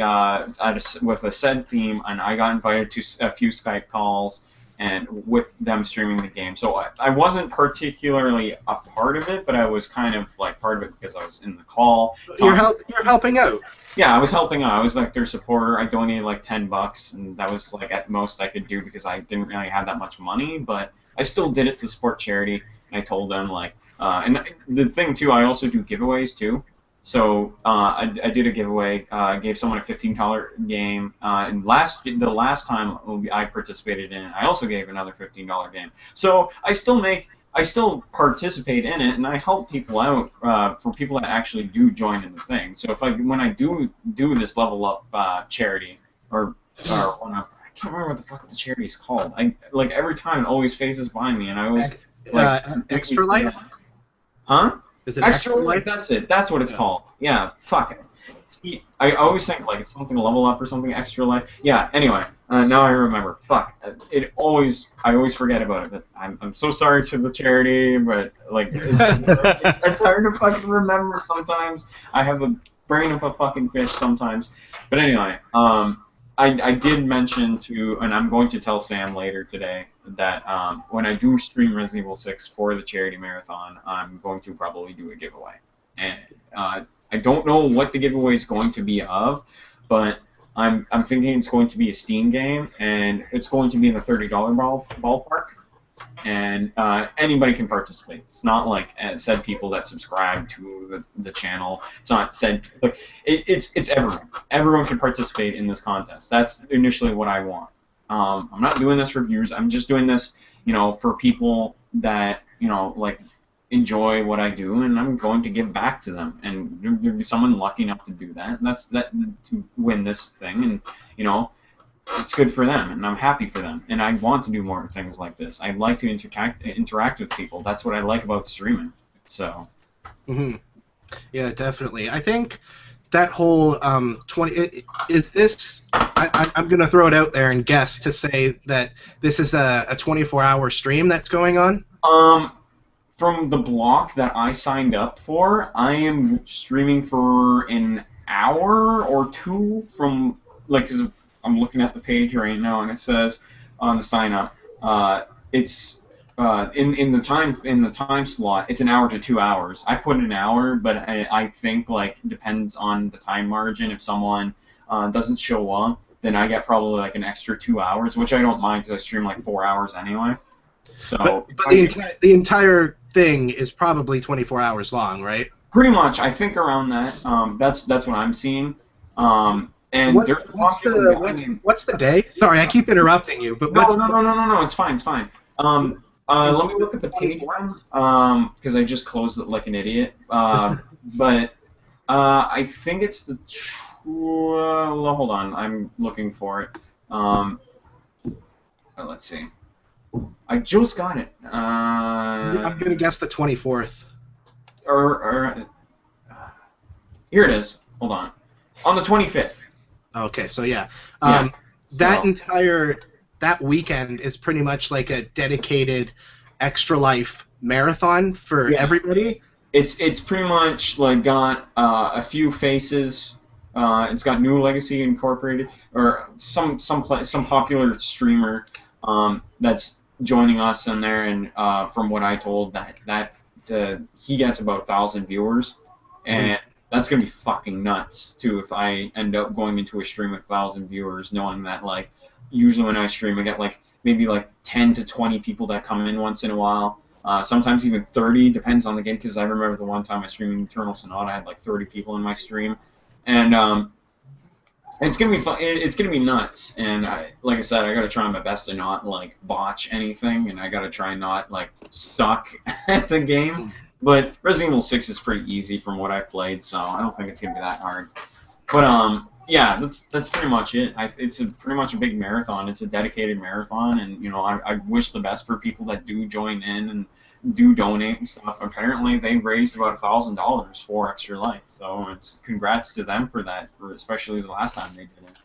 with a said theme, and I got invited to a few Skype calls and with them streaming the game. So I wasn't particularly a part of it, but I was kind of like part of it because I was in the call. You're helping out. Yeah, I was helping out. I was like their supporter. I donated like $10, and that was like at most I could do because I didn't really have that much money, but I still did it to support charity. And I told them like, and the thing too, I also do giveaways too. So I did a giveaway, gave someone a $15 game, and the last time I participated in it, I also gave another $15 game. So I still participate in it, and I help people out for people that actually do join in the thing. So when I do this Level Up charity or I can't remember what the fuck the charity is called. Like every time it always phases by me, and I always Extra Life. Huh? Is it Extra Life, that's it. That's what it's called. Yeah, fuck it. See, I always think like it's something Level Up or something, Extra Life. Yeah, anyway, Now I remember. Fuck. I always forget about it. But I'm so sorry to the charity, but like it's hard to fucking remember sometimes. I have a brain of a fucking fish sometimes. But anyway, I did mention to, and I'm going to tell Sam later today that when I do stream Resident Evil 6 for the charity marathon, I'm going to probably do a giveaway. And I don't know what the giveaway is going to be of, but I'm thinking it's going to be a Steam game, and it's going to be in the $30 ballpark, and anybody can participate. It's not like said people that subscribe to the channel. It's not said like it's everyone. Everyone can participate in this contest. That's initially what I want. I'm not doing this for viewers. I'm just doing this, for people that like enjoy what I do, and I'm going to give back to them. And there'll be someone lucky enough to do that, and that's to win this thing, and it's good for them, and I'm happy for them. And I want to do more things like this. I like to interact with people. That's what I like about streaming. So. Mm-hmm. Yeah, definitely. I think that whole 20 is this. I'm gonna throw it out there and guess to say that this is a 24-hour stream that's going on. From the block that I signed up for, I am streaming for an hour or two from, like, 'cause I'm looking at the page right now, and it says on the sign up, it's in the time slot, it's an hour to 2 hours. I put an hour, but I think like depends on the time margin. If someone doesn't show up, then I get probably like an extra 2 hours, which I don't mind because I stream like 4 hours anyway. So, but the entire thing is probably 24 hours long, right? Pretty much, I think around that. That's what I'm seeing. And what's the day? Sorry, I keep interrupting you. But no. It's fine. Let me look at the page one, because I just closed it like an idiot. But I think it's the. Hold on, I'm looking for it. Let's see. I just got it. I'm gonna guess the 24th. Here it is. Hold on. On the 25th. Okay, so yeah. That weekend is pretty much like a dedicated Extra Life marathon for everybody. It's pretty much like got a few faces. It's got New Legacy Incorporated, or some popular streamer that's joining us in there, and from what I told, that he gets about 1,000 viewers, and that's gonna be fucking nuts too if I end up going into a stream with 1,000 viewers, knowing that like usually when I stream I get like maybe like 10 to 20 people that come in once in a while, sometimes even 30, depends on the game, because I remember the one time I streamed Eternal Sonata, I had like 30 people in my stream, and it's gonna be fun. It's gonna be nuts, and like I said, I gotta try my best to not like botch anything, and I gotta try not like suck at the game. But Resident Evil 6 is pretty easy from what I've played, so I don't think it's gonna be that hard. But yeah, that's pretty much it. It's pretty much a big marathon. It's a dedicated marathon, and I wish the best for people that do join in and do donate and stuff. Apparently, they raised about $1,000 for Extra Life, so it's congrats to them for that, especially the last time they did it.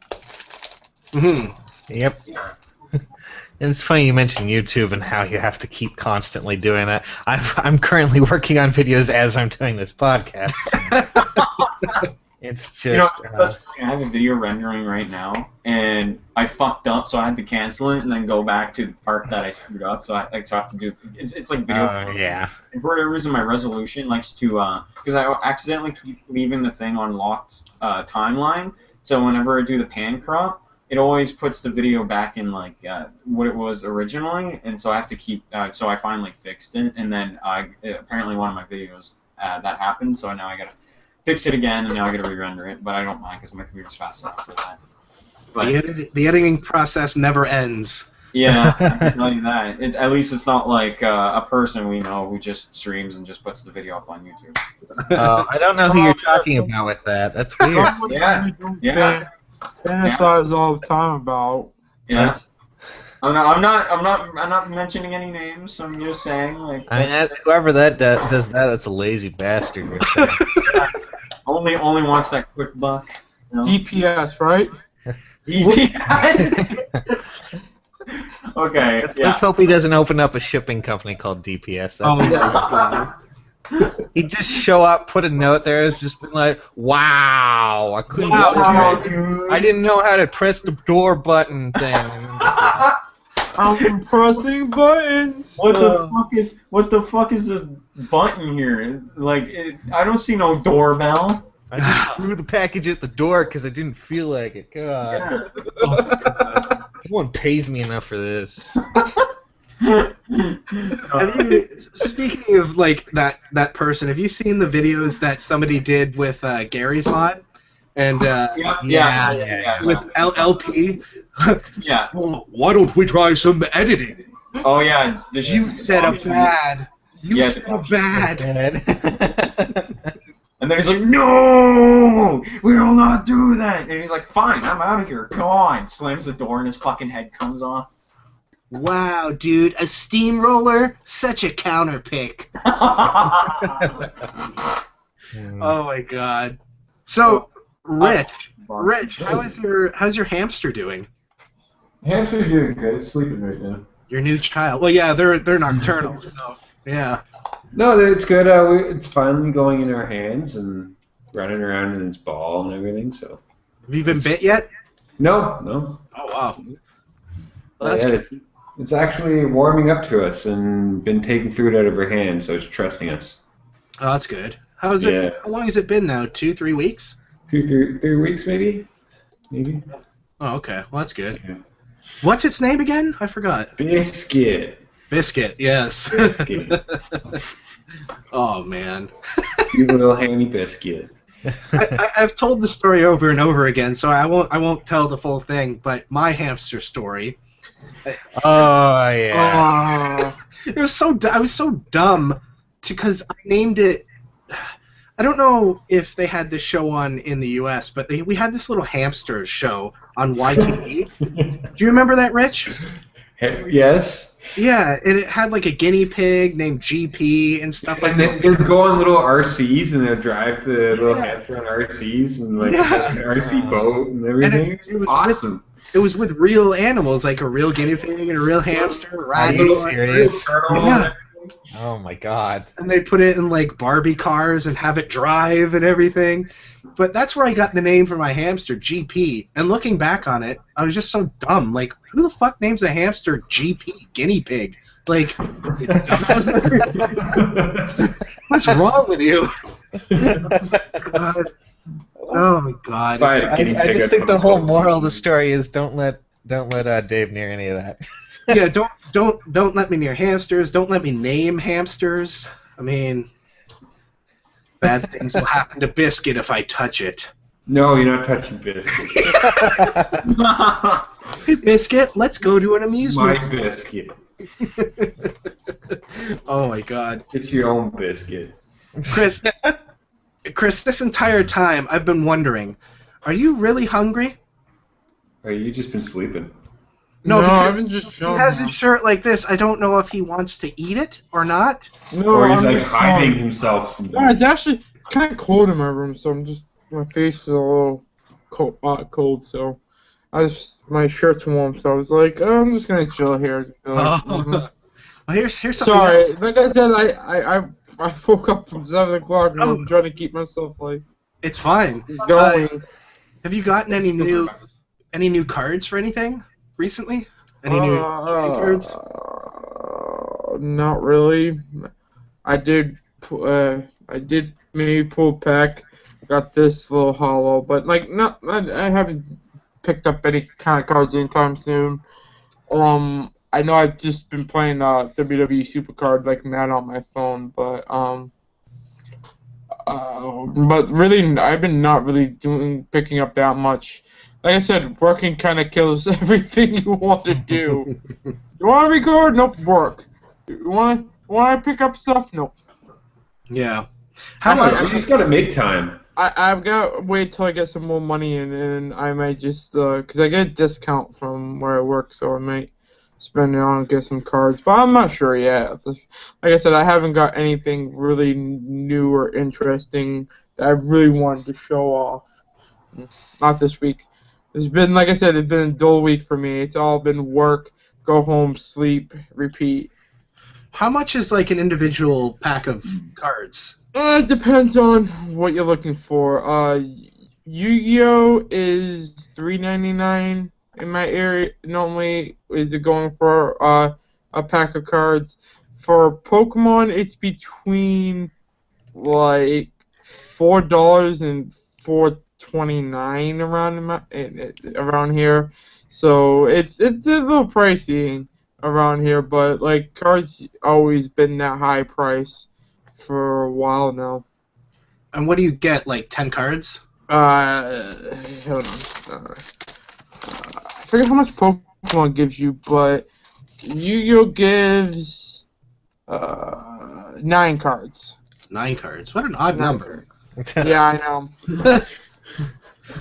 Mm-hmm. Yep. Yeah. And it's funny you mentioned YouTube and how you have to keep constantly doing that. I'm currently working on videos as I'm doing this podcast. It's just. That's funny. I have a video rendering right now, and I fucked up, so I had to cancel it and then go back to the part that I screwed up. So I have to do. It's like video. Yeah. And for whatever reason, my resolution likes to because I accidentally keep leaving the thing on locked timeline. So whenever I do the pan crop, it always puts the video back in like what it was originally, and so I have to keep. So I finally fixed it, and then apparently one of my videos that happened. So now I gotta fix it again, and now I gotta re-render it. But I don't mind because my computer's fast enough for that. But the editing process never ends. Yeah, I can tell you that. At least it's not like a person we know who just streams and just puts the video up on YouTube. I don't know who you're talking about with that. That's weird. Yeah. Fantasize all the time about. Yeah. I'm not mentioning any names. I'm just saying like. Whoever that does that's a lazy bastard. Only wants that quick buck. DPS, right? DPS. Okay. Let's hope he doesn't open up a shipping company called DPS. Oh my god. He'd just show up, put a note there, it's just been like, wow, I couldn't dude. I didn't know how to press the door button thing. I'm pressing buttons. What the fuck is this button here? Like, I don't see no doorbell. I just threw the package at the door because I didn't feel like it. God. Yeah. No one pays me enough for this. Speaking of like that person, have you seen the videos that somebody did with Gary's mod and Yeah. with LLP? Yeah. Well, why don't we try some editing? Oh yeah. You said a bad. You Yes. said a bad. And then he's like, no, we will not do that. And he's like, fine, I'm out of here. Come on. Slams the door and his fucking head comes off. Wow, dude, a steamroller? Such a counter pick. Oh my god. So, Rich, how's your hamster doing? Hamster's doing good. It's sleeping right now. Your new child. Well, yeah, they're nocturnal, so yeah. No, it's good. It's finally going in our hands and running around in its ball and everything. So. Have you been bit yet? No. Oh wow. Yeah, it's actually warming up to us and been taking food out of her hand, so it's trusting us. Oh, that's good. How's it? Yeah. How long has it been now? 2-3 weeks? 3 weeks, maybe. Oh, okay. Well, that's good. Yeah. What's its name again? I forgot. Biscuit. Biscuit. Yes. Biscuit. Oh man. You little handy biscuit. I've told the story over and over again, so I won't tell the full thing. But my hamster story. Oh yeah. It was I was so dumb because I named it. I don't know if they had this show on in the U.S., but we had this little hamster show on YTV. Do you remember that, Rich? Yes. Yeah, and it had like a guinea pig named GP and stuff like And that. they would go on little RCs and they'd drive the little hamster on RCs and like an RC boat and everything. And it was awesome. It was with real animals, like a real guinea pig and a real hamster. Are you serious? Yeah. Oh my god. And they put it in like Barbie cars and have it drive and everything. But that's where I got the name for my hamster, GP. And looking back on it, I was just so dumb. Like, who the fuck names a hamster GP, guinea pig? Like, what's wrong with you? God. Oh my god. I just think the whole moral of the story is don't let Dave near any of that. Yeah, don't let me near hamsters. Don't let me name hamsters. I mean, bad things will happen to Biscuit if I touch it. No, you're not touching Biscuit. Hey, Biscuit, let's go to an amusement. My Biscuit. Oh my god. It's your own Biscuit. Chris, this entire time I've been wondering, are you really hungry? Or you just been sleeping? No, because I've been just he chilling. has his shirt like this. I don't know if he wants to eat it or not. No, Or he's I'm like just hiding chilling. himself from Oh, it's actually kind of cold in my room, so my face is a little cold, so my shirt's warm, so I was like, oh, I'm just gonna chill here. Well, here's something Sorry, else. like I said, I woke up from 7 o'clock and I'm trying to keep myself like It's fine. going. Have you gotten any new cards for anything recently? Any new trading cards? Not really. I did maybe pull pack. Got this little hollow, but like I haven't picked up any kind of cards anytime soon. I know I've just been playing WWE Supercard like mad on my phone, but really I've been not really picking up that much. Like I said, working kind of kills everything you want to do. You want to record? Nope, work. You want to pick up stuff? Nope. Yeah. How much? You just gotta make time. I've got to wait till I get some more money in, and I might just because I get a discount from where I work, so I might spend it on and get some cards. But I'm not sure yet. Like I said, I haven't got anything really new or interesting that I really wanted to show off. Not this week. It's been, like I said, it's been a dull week for me. It's all been work, go home, sleep, repeat. How much is like an individual pack of cards? It depends on what you're looking for. Yu-Gi-Oh is $3.99 in my area. Normally, is it going for a pack of cards? For Pokemon, it's between like $4 and $4.29 around here. So it's a little pricey around here, but like cards always been that high price for a while now. And what do you get? Like 10 cards? Hold on. I forget how much Pokemon gives you, but Yu-Gi-Oh gives 9 cards. 9 cards. What an odd number. Yeah, I know.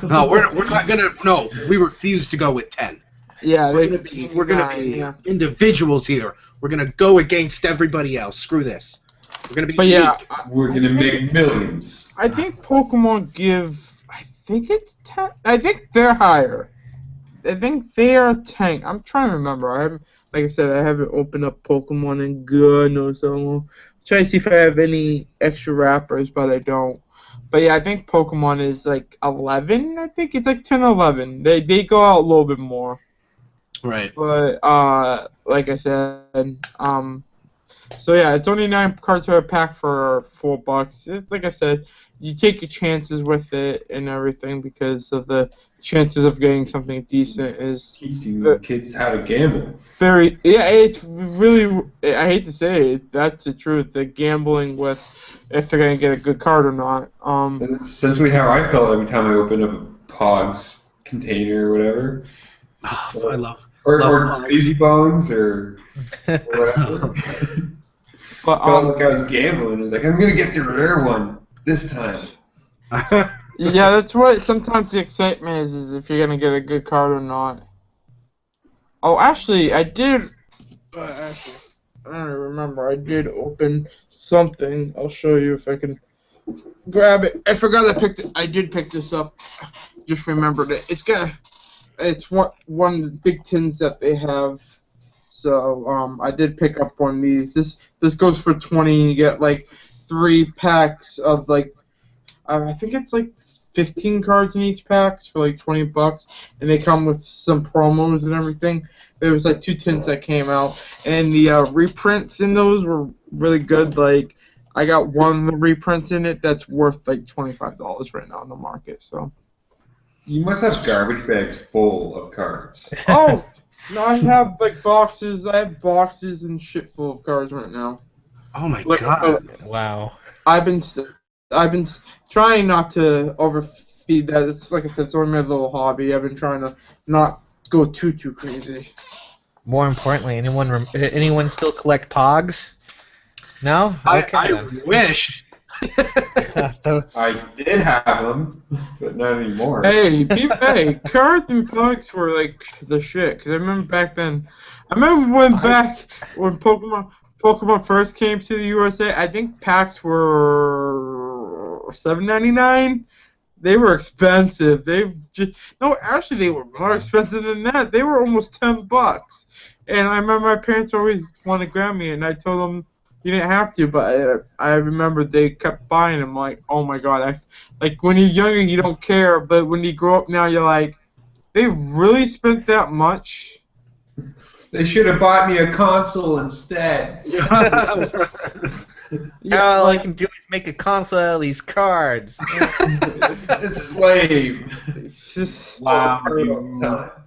No, we're not gonna. No, we refuse to go with 10. Yeah, We're gonna be individuals here. We're gonna go against everybody else. Screw this. We're gonna be. But yeah, We're gonna make millions. I think Pokemon give. I think it's 10. I think they're higher. I think they are 10. I'm trying to remember. I haven't, like I said, I haven't opened up Pokemon in good no so long. Trying to see if I have any extra wrappers, but I don't. But yeah, I think Pokemon is like 11. I think it's like 10 or 11. They go out a little bit more. Right. But like I said, so yeah, it's only 9 cards per pack for $4. It's like I said, you take your chances with it and everything because of the chances of getting something decent is Teaching kids how to gamble. very. Yeah, it's really. I hate to say it, that's the truth. The gambling with if they're gonna get a good card or not. That's essentially how I felt every time I opened up a Pogs container or whatever. Oh, I love. Or Pogs. Crazy Bones or whatever. But Felt like I was gambling. I was like, I'm gonna get the rare one this time. yeah, that's what sometimes the excitement is if you're gonna get a good card or not. Oh, actually, I did. Actually, I don't remember. I did open something. I'll show you if I can grab it. I forgot I did pick this up. Just remembered it. It's one of the big tins that they have. So I did pick up one of these. This goes for 20. You get like 3 packs of like I think it's like 15 cards in each pack for like $20, and they come with some promos and everything. There was like 2 tins that came out, and the reprints in those were really good. Like I got one of the reprints in it that's worth like $25 right now in the market. So You must have garbage bags full of cards. oh no, I have like boxes. I have boxes and shit full of cards right now. Oh my Like, god. Wow. I've been trying not to overfeed that. It's like I said, it's only my little hobby. I've been trying to not go too crazy. More importantly, anyone still collect Pogs? No? Okay, I then. wish. Those- I did have them, but not anymore. Hey, cards and pucks were like the shit. Cause I remember back then. I remember when Pokemon first came to the USA. I think packs were $7.99. They were expensive. Actually, they were more expensive than that. They were almost $10. And I remember my parents always wanted to grab me, and I told them you didn't have to. But I remember they kept buying them. Like, oh my god! Like when you're younger, you don't care, but when you grow up now, you're like, they really spent that much. They should have bought me a console instead. All I can do is make a console out of these cards. It's lame. It's just Wow.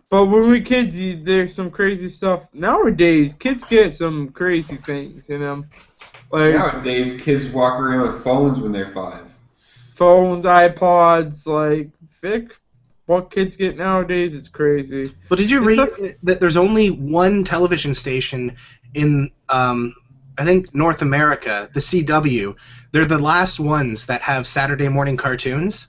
But when we were kids, there's some crazy stuff. Nowadays, kids get some crazy things, you know? Like Nowadays, kids walk around with phones when they're 5. phones, iPods, like, what kids get nowadays, it's crazy. Well, did you read that there's only one television station in, I think, North America, the CW. They're the last ones that have Saturday morning cartoons.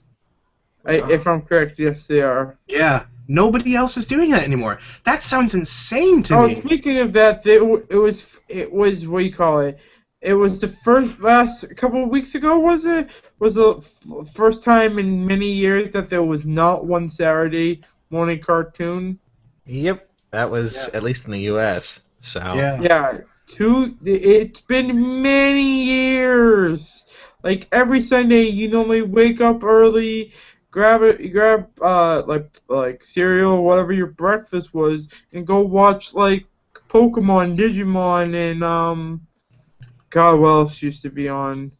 If I'm correct, yes, they are. Yeah. Nobody else is doing that anymore. That sounds insane to me. Speaking of that, it was what do you call it? It was the last couple of weeks ago, was it? Was the first time in many years that there was not one Saturday morning cartoon. Yep, that was at least in the U.S. So Yeah, it's been many years. Like every Sunday, you normally wake up early, grab like cereal or whatever your breakfast was, and go watch like Pokemon, Digimon, and God, what else used to be on?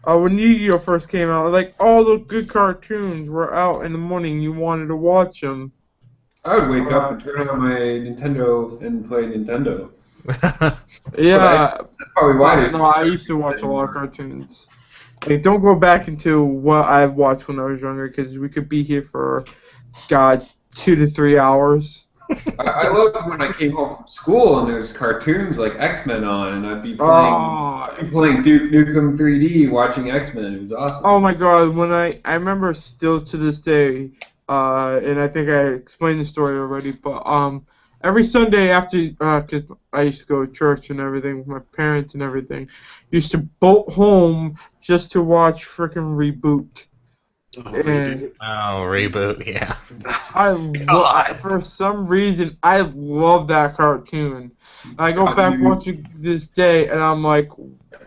When Yu-Gi-Oh first came out, like all the good cartoons were out in the morning. You wanted to watch them. I would wake up and turn on my Nintendo and play Nintendo. Yeah, That's probably why. no, I used to watch a lot of cartoons. Like, don't go back into what I watched when I was younger, because we could be here for, God, 2 to 3 hours. I loved when I came home from school and there's cartoons like X-Men on, and I'd be playing Duke Nukem 3D, watching X-Men. It was awesome. Oh my God! When I remember still to this day, and I think I explained the story already, but every Sunday after, because I used to go to church and everything with my parents and everything, used to bolt home just to watch frickin' Reboot. Reboot, yeah. For some reason, I love that cartoon. I go back watching this day, and I'm like,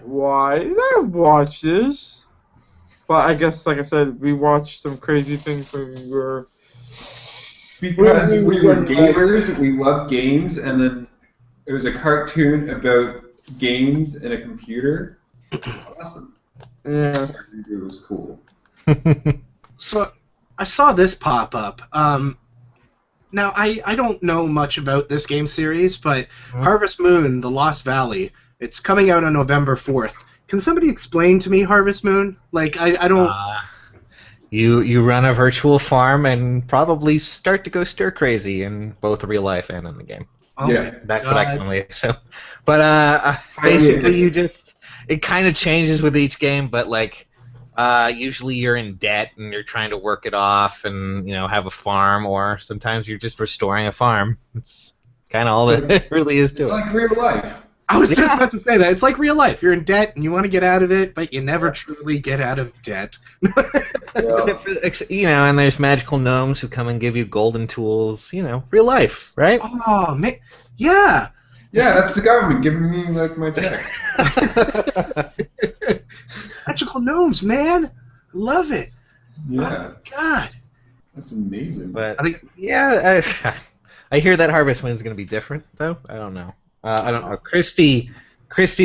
why did I watch this? But I guess, like I said, we watched some crazy things when we were... Because we were gamers, we loved games, and then it was a cartoon about games and a computer. It was awesome. Yeah. It was cool. So, I saw this pop up. Now, I don't know much about this game series, but Harvest Moon, The Lost Valley, it's coming out on November 4th. Can somebody explain to me Harvest Moon? Like, I don't... You run a virtual farm and probably start to go stir crazy in both real life and in the game. Oh yeah, that's what I can only assume. But basically, it kind of changes with each game, but like usually you're in debt and you're trying to work it off and have a farm, or sometimes you're just restoring a farm. It's kind of all it really is to it. It's like real life. I was just about to say that. It's like real life. You're in debt and you want to get out of it, but you never truly get out of debt. And there's magical gnomes who come and give you golden tools. Real life, right? Oh, man. Yeah. Yeah, that's the government giving me, like, my check. Magical gnomes, man. Love it. Yeah. Oh, God. That's amazing. But I think, I hear that Harvest Moon is going to be different, though. I don't know. I don't know. Christy,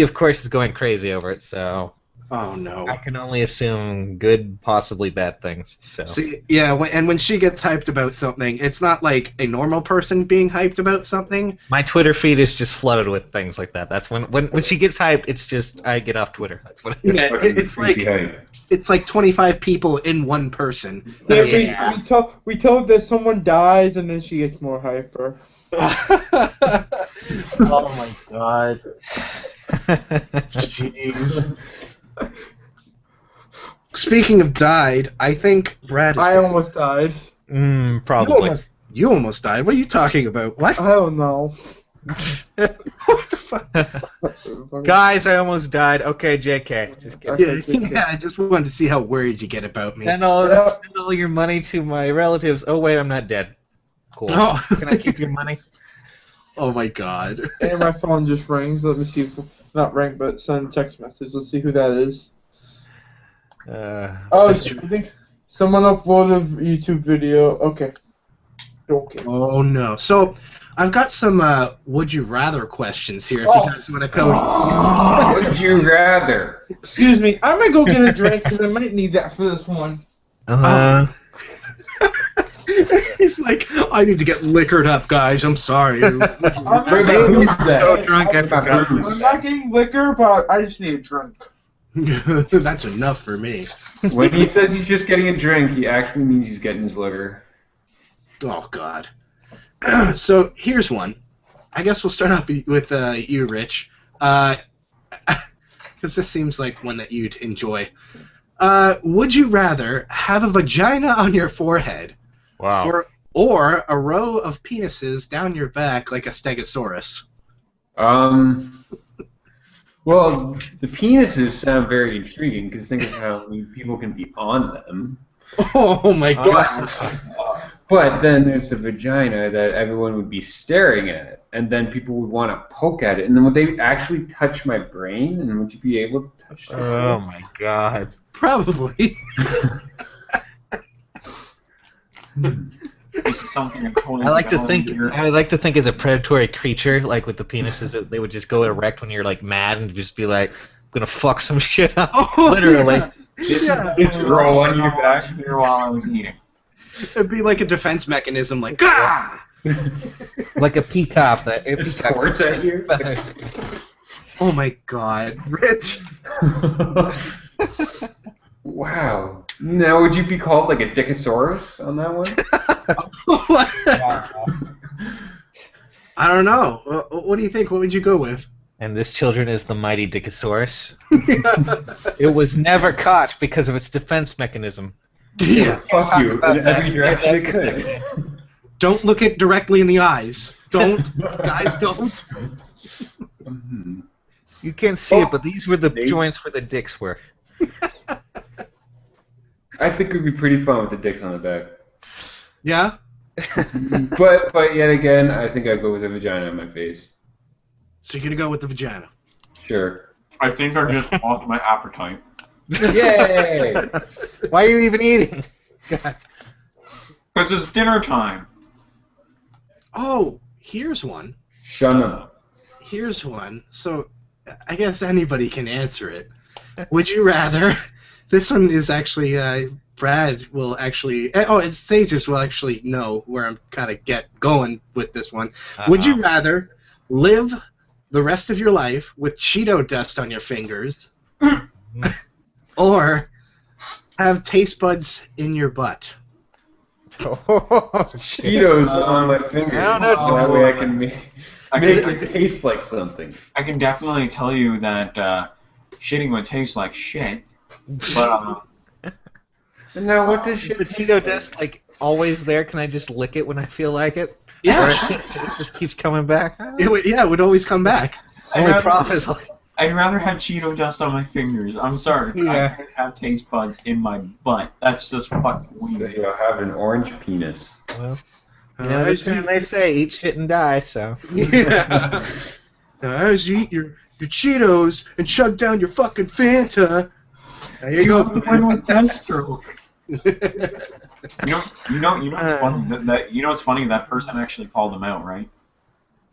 of course, is going crazy over it, so... Oh, no. I can only assume good, possibly bad things. So. See, yeah, and when she gets hyped about something, it's not like a normal person being hyped about something. My Twitter feed is just flooded with things like that. That's when she gets hyped, it's just I get off Twitter. That's what it is. Yeah, it's like 25 people in one person. We tell that someone dies and then she gets more hyper. Oh my God. Jeez. Speaking of died, I think Brad is... I almost died. Probably. You almost died? What are you talking about? What? I don't know. What the fuck? Guys, I almost died. Okay, JK. Just kidding. Yeah, I just wanted to see how worried you get about me. Send all your money to my relatives. Oh, wait, I'm not dead. Cool. Oh. Can I keep your money? Oh, my God. And my phone just rings. Let me see. Not ring, but send a text message. Let's see who that is. I think someone uploaded a YouTube video. Okay. Okay. Oh, no. So, I've got some would you rather questions here if you guys want to go. Would you rather? Excuse me. I'm going to go get a drink because I might need that for this one. He's like, I need to get liquored up, guys. I'm sorry. I'm not getting liquor, but I just need a drink. That's enough for me. When he says he's just getting a drink, he actually means he's getting his liquor. Oh, God. So, here's one. I guess we'll start off with you, Rich. Because this seems like one that you'd enjoy. Would you rather have a vagina on your forehead? Wow. Or a row of penises down your back like a stegosaurus? Well, the penises sound very intriguing because think of how many people can be on them. Oh my god. But then there's the vagina that everyone would be staring at, and then people would want to poke at it, and then would they actually touch my brain, and would you be able to touch that? Oh my god. Probably. This is something I'm totally I like to following think. here. I like to think as a predatory creature, like with the penises, that they would just go erect when you're like mad and just be like, "I'm gonna fuck some shit up," Oh, literally. Yeah. Just roll on your back. Here while I was eating. It'd be like a defense mechanism, like ah. Like a peacock that It squirts at you. Oh my god, Rich. Wow. Now, would you be called like a Dickosaurus on that one? I don't know. What do you think? What would you go with? And this children is the mighty Dickosaurus. It was never caught because of its defense mechanism. Yeah. Fuck Talk you. about In that. every direction it could. Don't look it directly in the eyes. Don't, guys. Don't. Mhm. You can't see it, but these were the joints where the dicks were. I think it would be pretty fun with the dicks on the back. Yeah. But yet again, I think I'd go with a vagina on my face. So you're gonna go with the vagina. Sure. I think I just lost my appetite. Yay! Why are you even eating? God. Because it's dinner time. Oh, here's one. Shut up. Here's one. So I guess anybody can answer it. Would you rather? This one is actually Brad will actually. Oh, and Sages will actually know where I'm kind of going with this one. Would you rather live the rest of your life with Cheeto dust on your fingers, or have taste buds in your butt? Oh, shit. Cheetos on my fingers. I don't know, So that way I can make I it taste like something. I can definitely tell you that shitting would taste like shit. But And now what does shit The taste Cheeto like? dust, like, always there? Can I just lick it when I feel like it? Yeah. Or it just keeps coming back? It would always come back. Only prof is like, I'd rather have Cheeto dust on my fingers. I'm sorry. Yeah. I can't have taste buds in my butt. That's just fucking So weird. you'll have an orange penis. well, you know, they say eat shit and die, so. Yeah. Now, as you eat your Cheetos and chug down your fucking Fanta, there you go. Deathstroke. You know what's funny? It's funny that person actually called him out, right?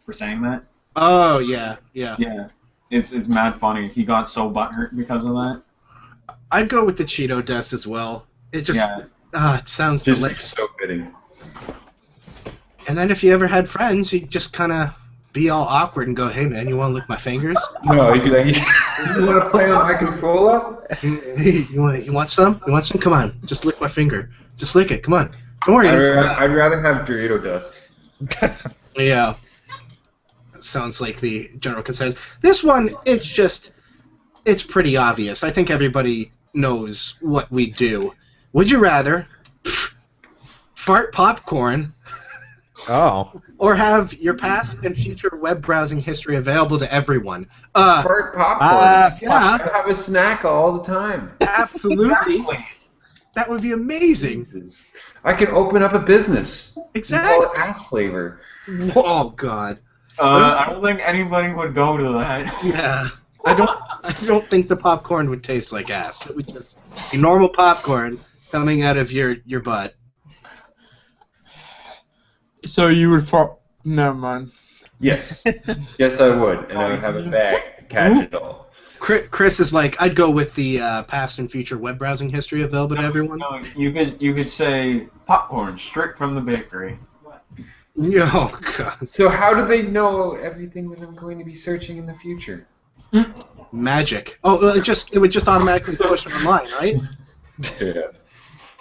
For saying that. Oh yeah. Yeah. It's mad funny. He got so butthurt because of that. I'd go with the Cheeto dust as well. It just it sounds Just delicious. so fitting. And then if you ever had friends, you'd just kind of be all awkward and go, "Hey man, you want to lick my fingers? No, he'd be like, you want to play on my controller? Hey, you want some? You want some? Come on, just lick my finger. Just lick it. Come on. Don't worry. I'd rather have Dorito dust. Yeah. Sounds like the general consensus. This one, it's pretty obvious. I think everybody knows what we do. Would you rather fart popcorn Oh. or have your past and future web browsing history available to everyone? Fart popcorn. Yeah, I'd have a snack all the time. absolutely. That would be amazing. Jesus. I can open up a business. Exactly. Call it ass flavor. Oh God. I don't think anybody would go to that. Yeah. I don't think the popcorn would taste like ass. It would just be normal popcorn coming out of your butt. So you would fall. Never mind. Yes. Yes, I would. And I would have a bag to catch it all. Chris is like, I'd go with the past and future web browsing history available to everyone. No, you could say popcorn straight from the bakery. Oh God. So how do they know everything that I'm going to be searching in the future? Magic. Oh, well, it would just automatically push online, right? Yeah.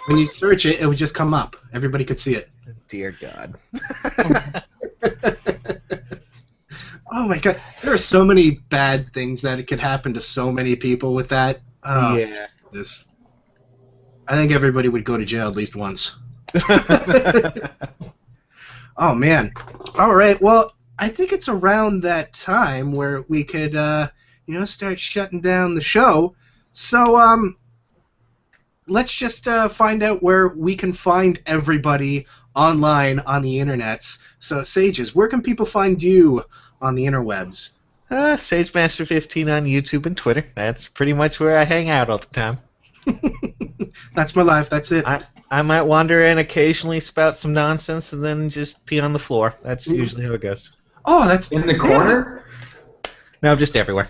When you search it, it would just come up. Everybody could see it. Dear God. Oh my God. There are so many bad things that could happen to so many people with that. Yeah. I think everybody would go to jail at least once. Oh man. All right. Well, I think it's around that time where we could, start shutting down the show. So, let's just find out where we can find everybody online on the internets. So, Sages, where can people find you on the interwebs? SageMaster15 on YouTube and Twitter. That's pretty much where I hang out all the time. That's my life. That's it. I might wander in occasionally, spout some nonsense, and then just pee on the floor. That's usually how it goes. Oh, that's In the corner? No, just everywhere.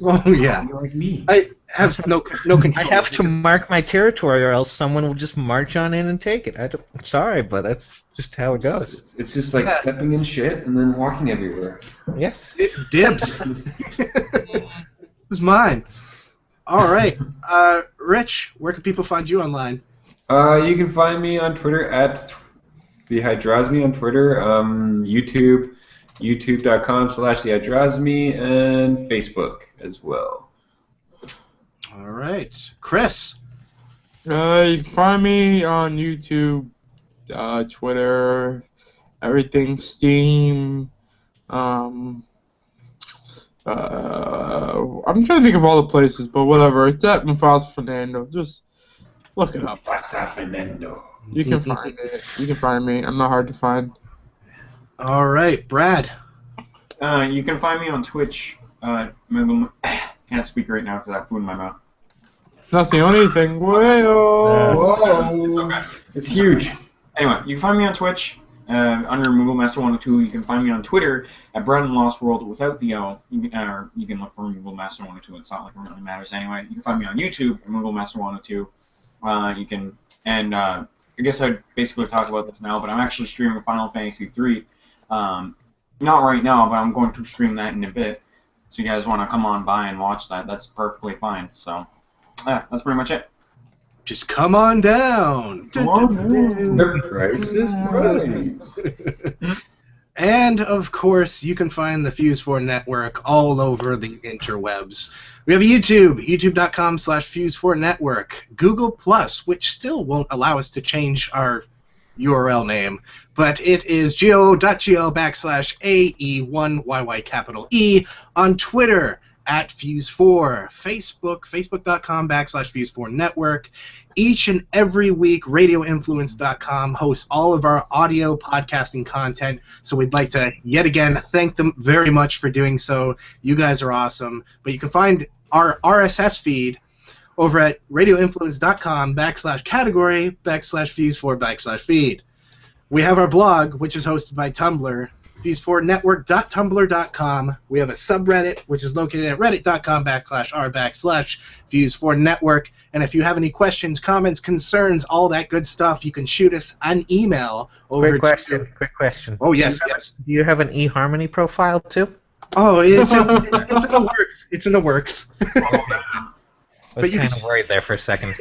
Oh yeah. You're like me. I have no control. I have to mark my territory, or else someone will just march on in and take it. I'm sorry, but that's just how it goes. It's just like stepping in shit and then walking everywhere. Yes. Dibs. This is mine. All right. Rich, where can people find you online? You can find me on Twitter at TheHydrosme on Twitter, YouTube, youtube.com/TheHydrosme, and Facebook as well. All right. Chris. You can find me on YouTube, Twitter, everything, Steam. I'm trying to think of all the places, but whatever. It's at MufasaFernando. Just look it up. MufasaFernando. You can find it. You can find me. I'm not hard to find. All right. Brad. You can find me on Twitch. Can't speak right now because I have food in my mouth. Not the only thing. Whoa. It's okay. It's huge. Anyway, you can find me on Twitch under MufasaMaster102. You can find me on Twitter at Brandon Lost World without the O. You can look for MufasaMaster102. It's not like it really matters anyway. You can find me on YouTube at MufasaMaster102. I guess I'd basically talk about this now, but I'm actually streaming Final Fantasy III. Not right now, but I'm going to stream that in a bit. So you guys want to come on by and watch that, that's perfectly fine. So, yeah, that's pretty much it. Just come on down. The price is right. And, of course, you can find the Fuse-4 network all over the interwebs. We have YouTube, youtube.com/Fuse4Network, Google+, which still won't allow us to change our URL name, but it is go.gl/AE1YY E, on Twitter at Fuse4, Facebook, facebook.com/Fuse4Network. Each and every week, radioinfluence.com hosts all of our audio podcasting content, so we'd like to, yet again, thank them very much for doing so. You guys are awesome. But you can find our RSS feed over at radioinfluence.com/category/Fuse4/feed. We have our blog, which is hosted by Tumblr, Fuse4Network.tumblr.com. We have a subreddit, which is located at reddit.com/r/Fuse4Network. And if you have any questions, comments, concerns, all that good stuff, you can shoot us an email over Quick question. Oh, yes, yes. Do you have an eHarmony profile, too? Oh, it's in the works. It's in the works. I was kind of worried there for a second.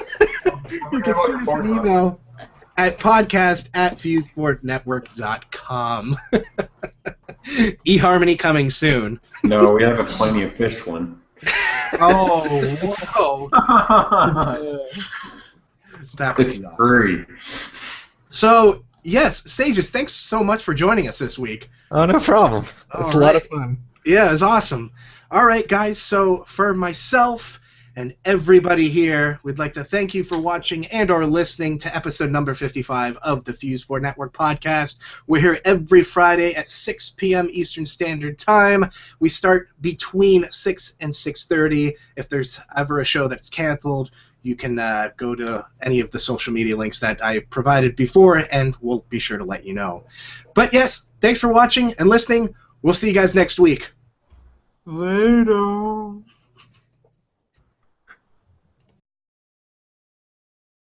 You can shoot us an email at podcast@Fuse4Network.com. eHarmony coming soon. No, we have a Plenty of Fish one. Oh, whoa. That would It's be awesome. free. So, yes, Sages, thanks so much for joining us this week. Oh, no problem. It's a lot of fun. Yeah, it's awesome. All right, guys, so for myself and everybody here, we'd like to thank you for watching and or listening to episode number 55 of the Fuse-4 Network podcast. We're here every Friday at 6 p.m. Eastern Standard Time. We start between 6 and 6:30. If there's ever a show that's canceled, you can go to any of the social media links that I provided before, and we'll be sure to let you know. But yes, thanks for watching and listening. We'll see you guys next week. Later.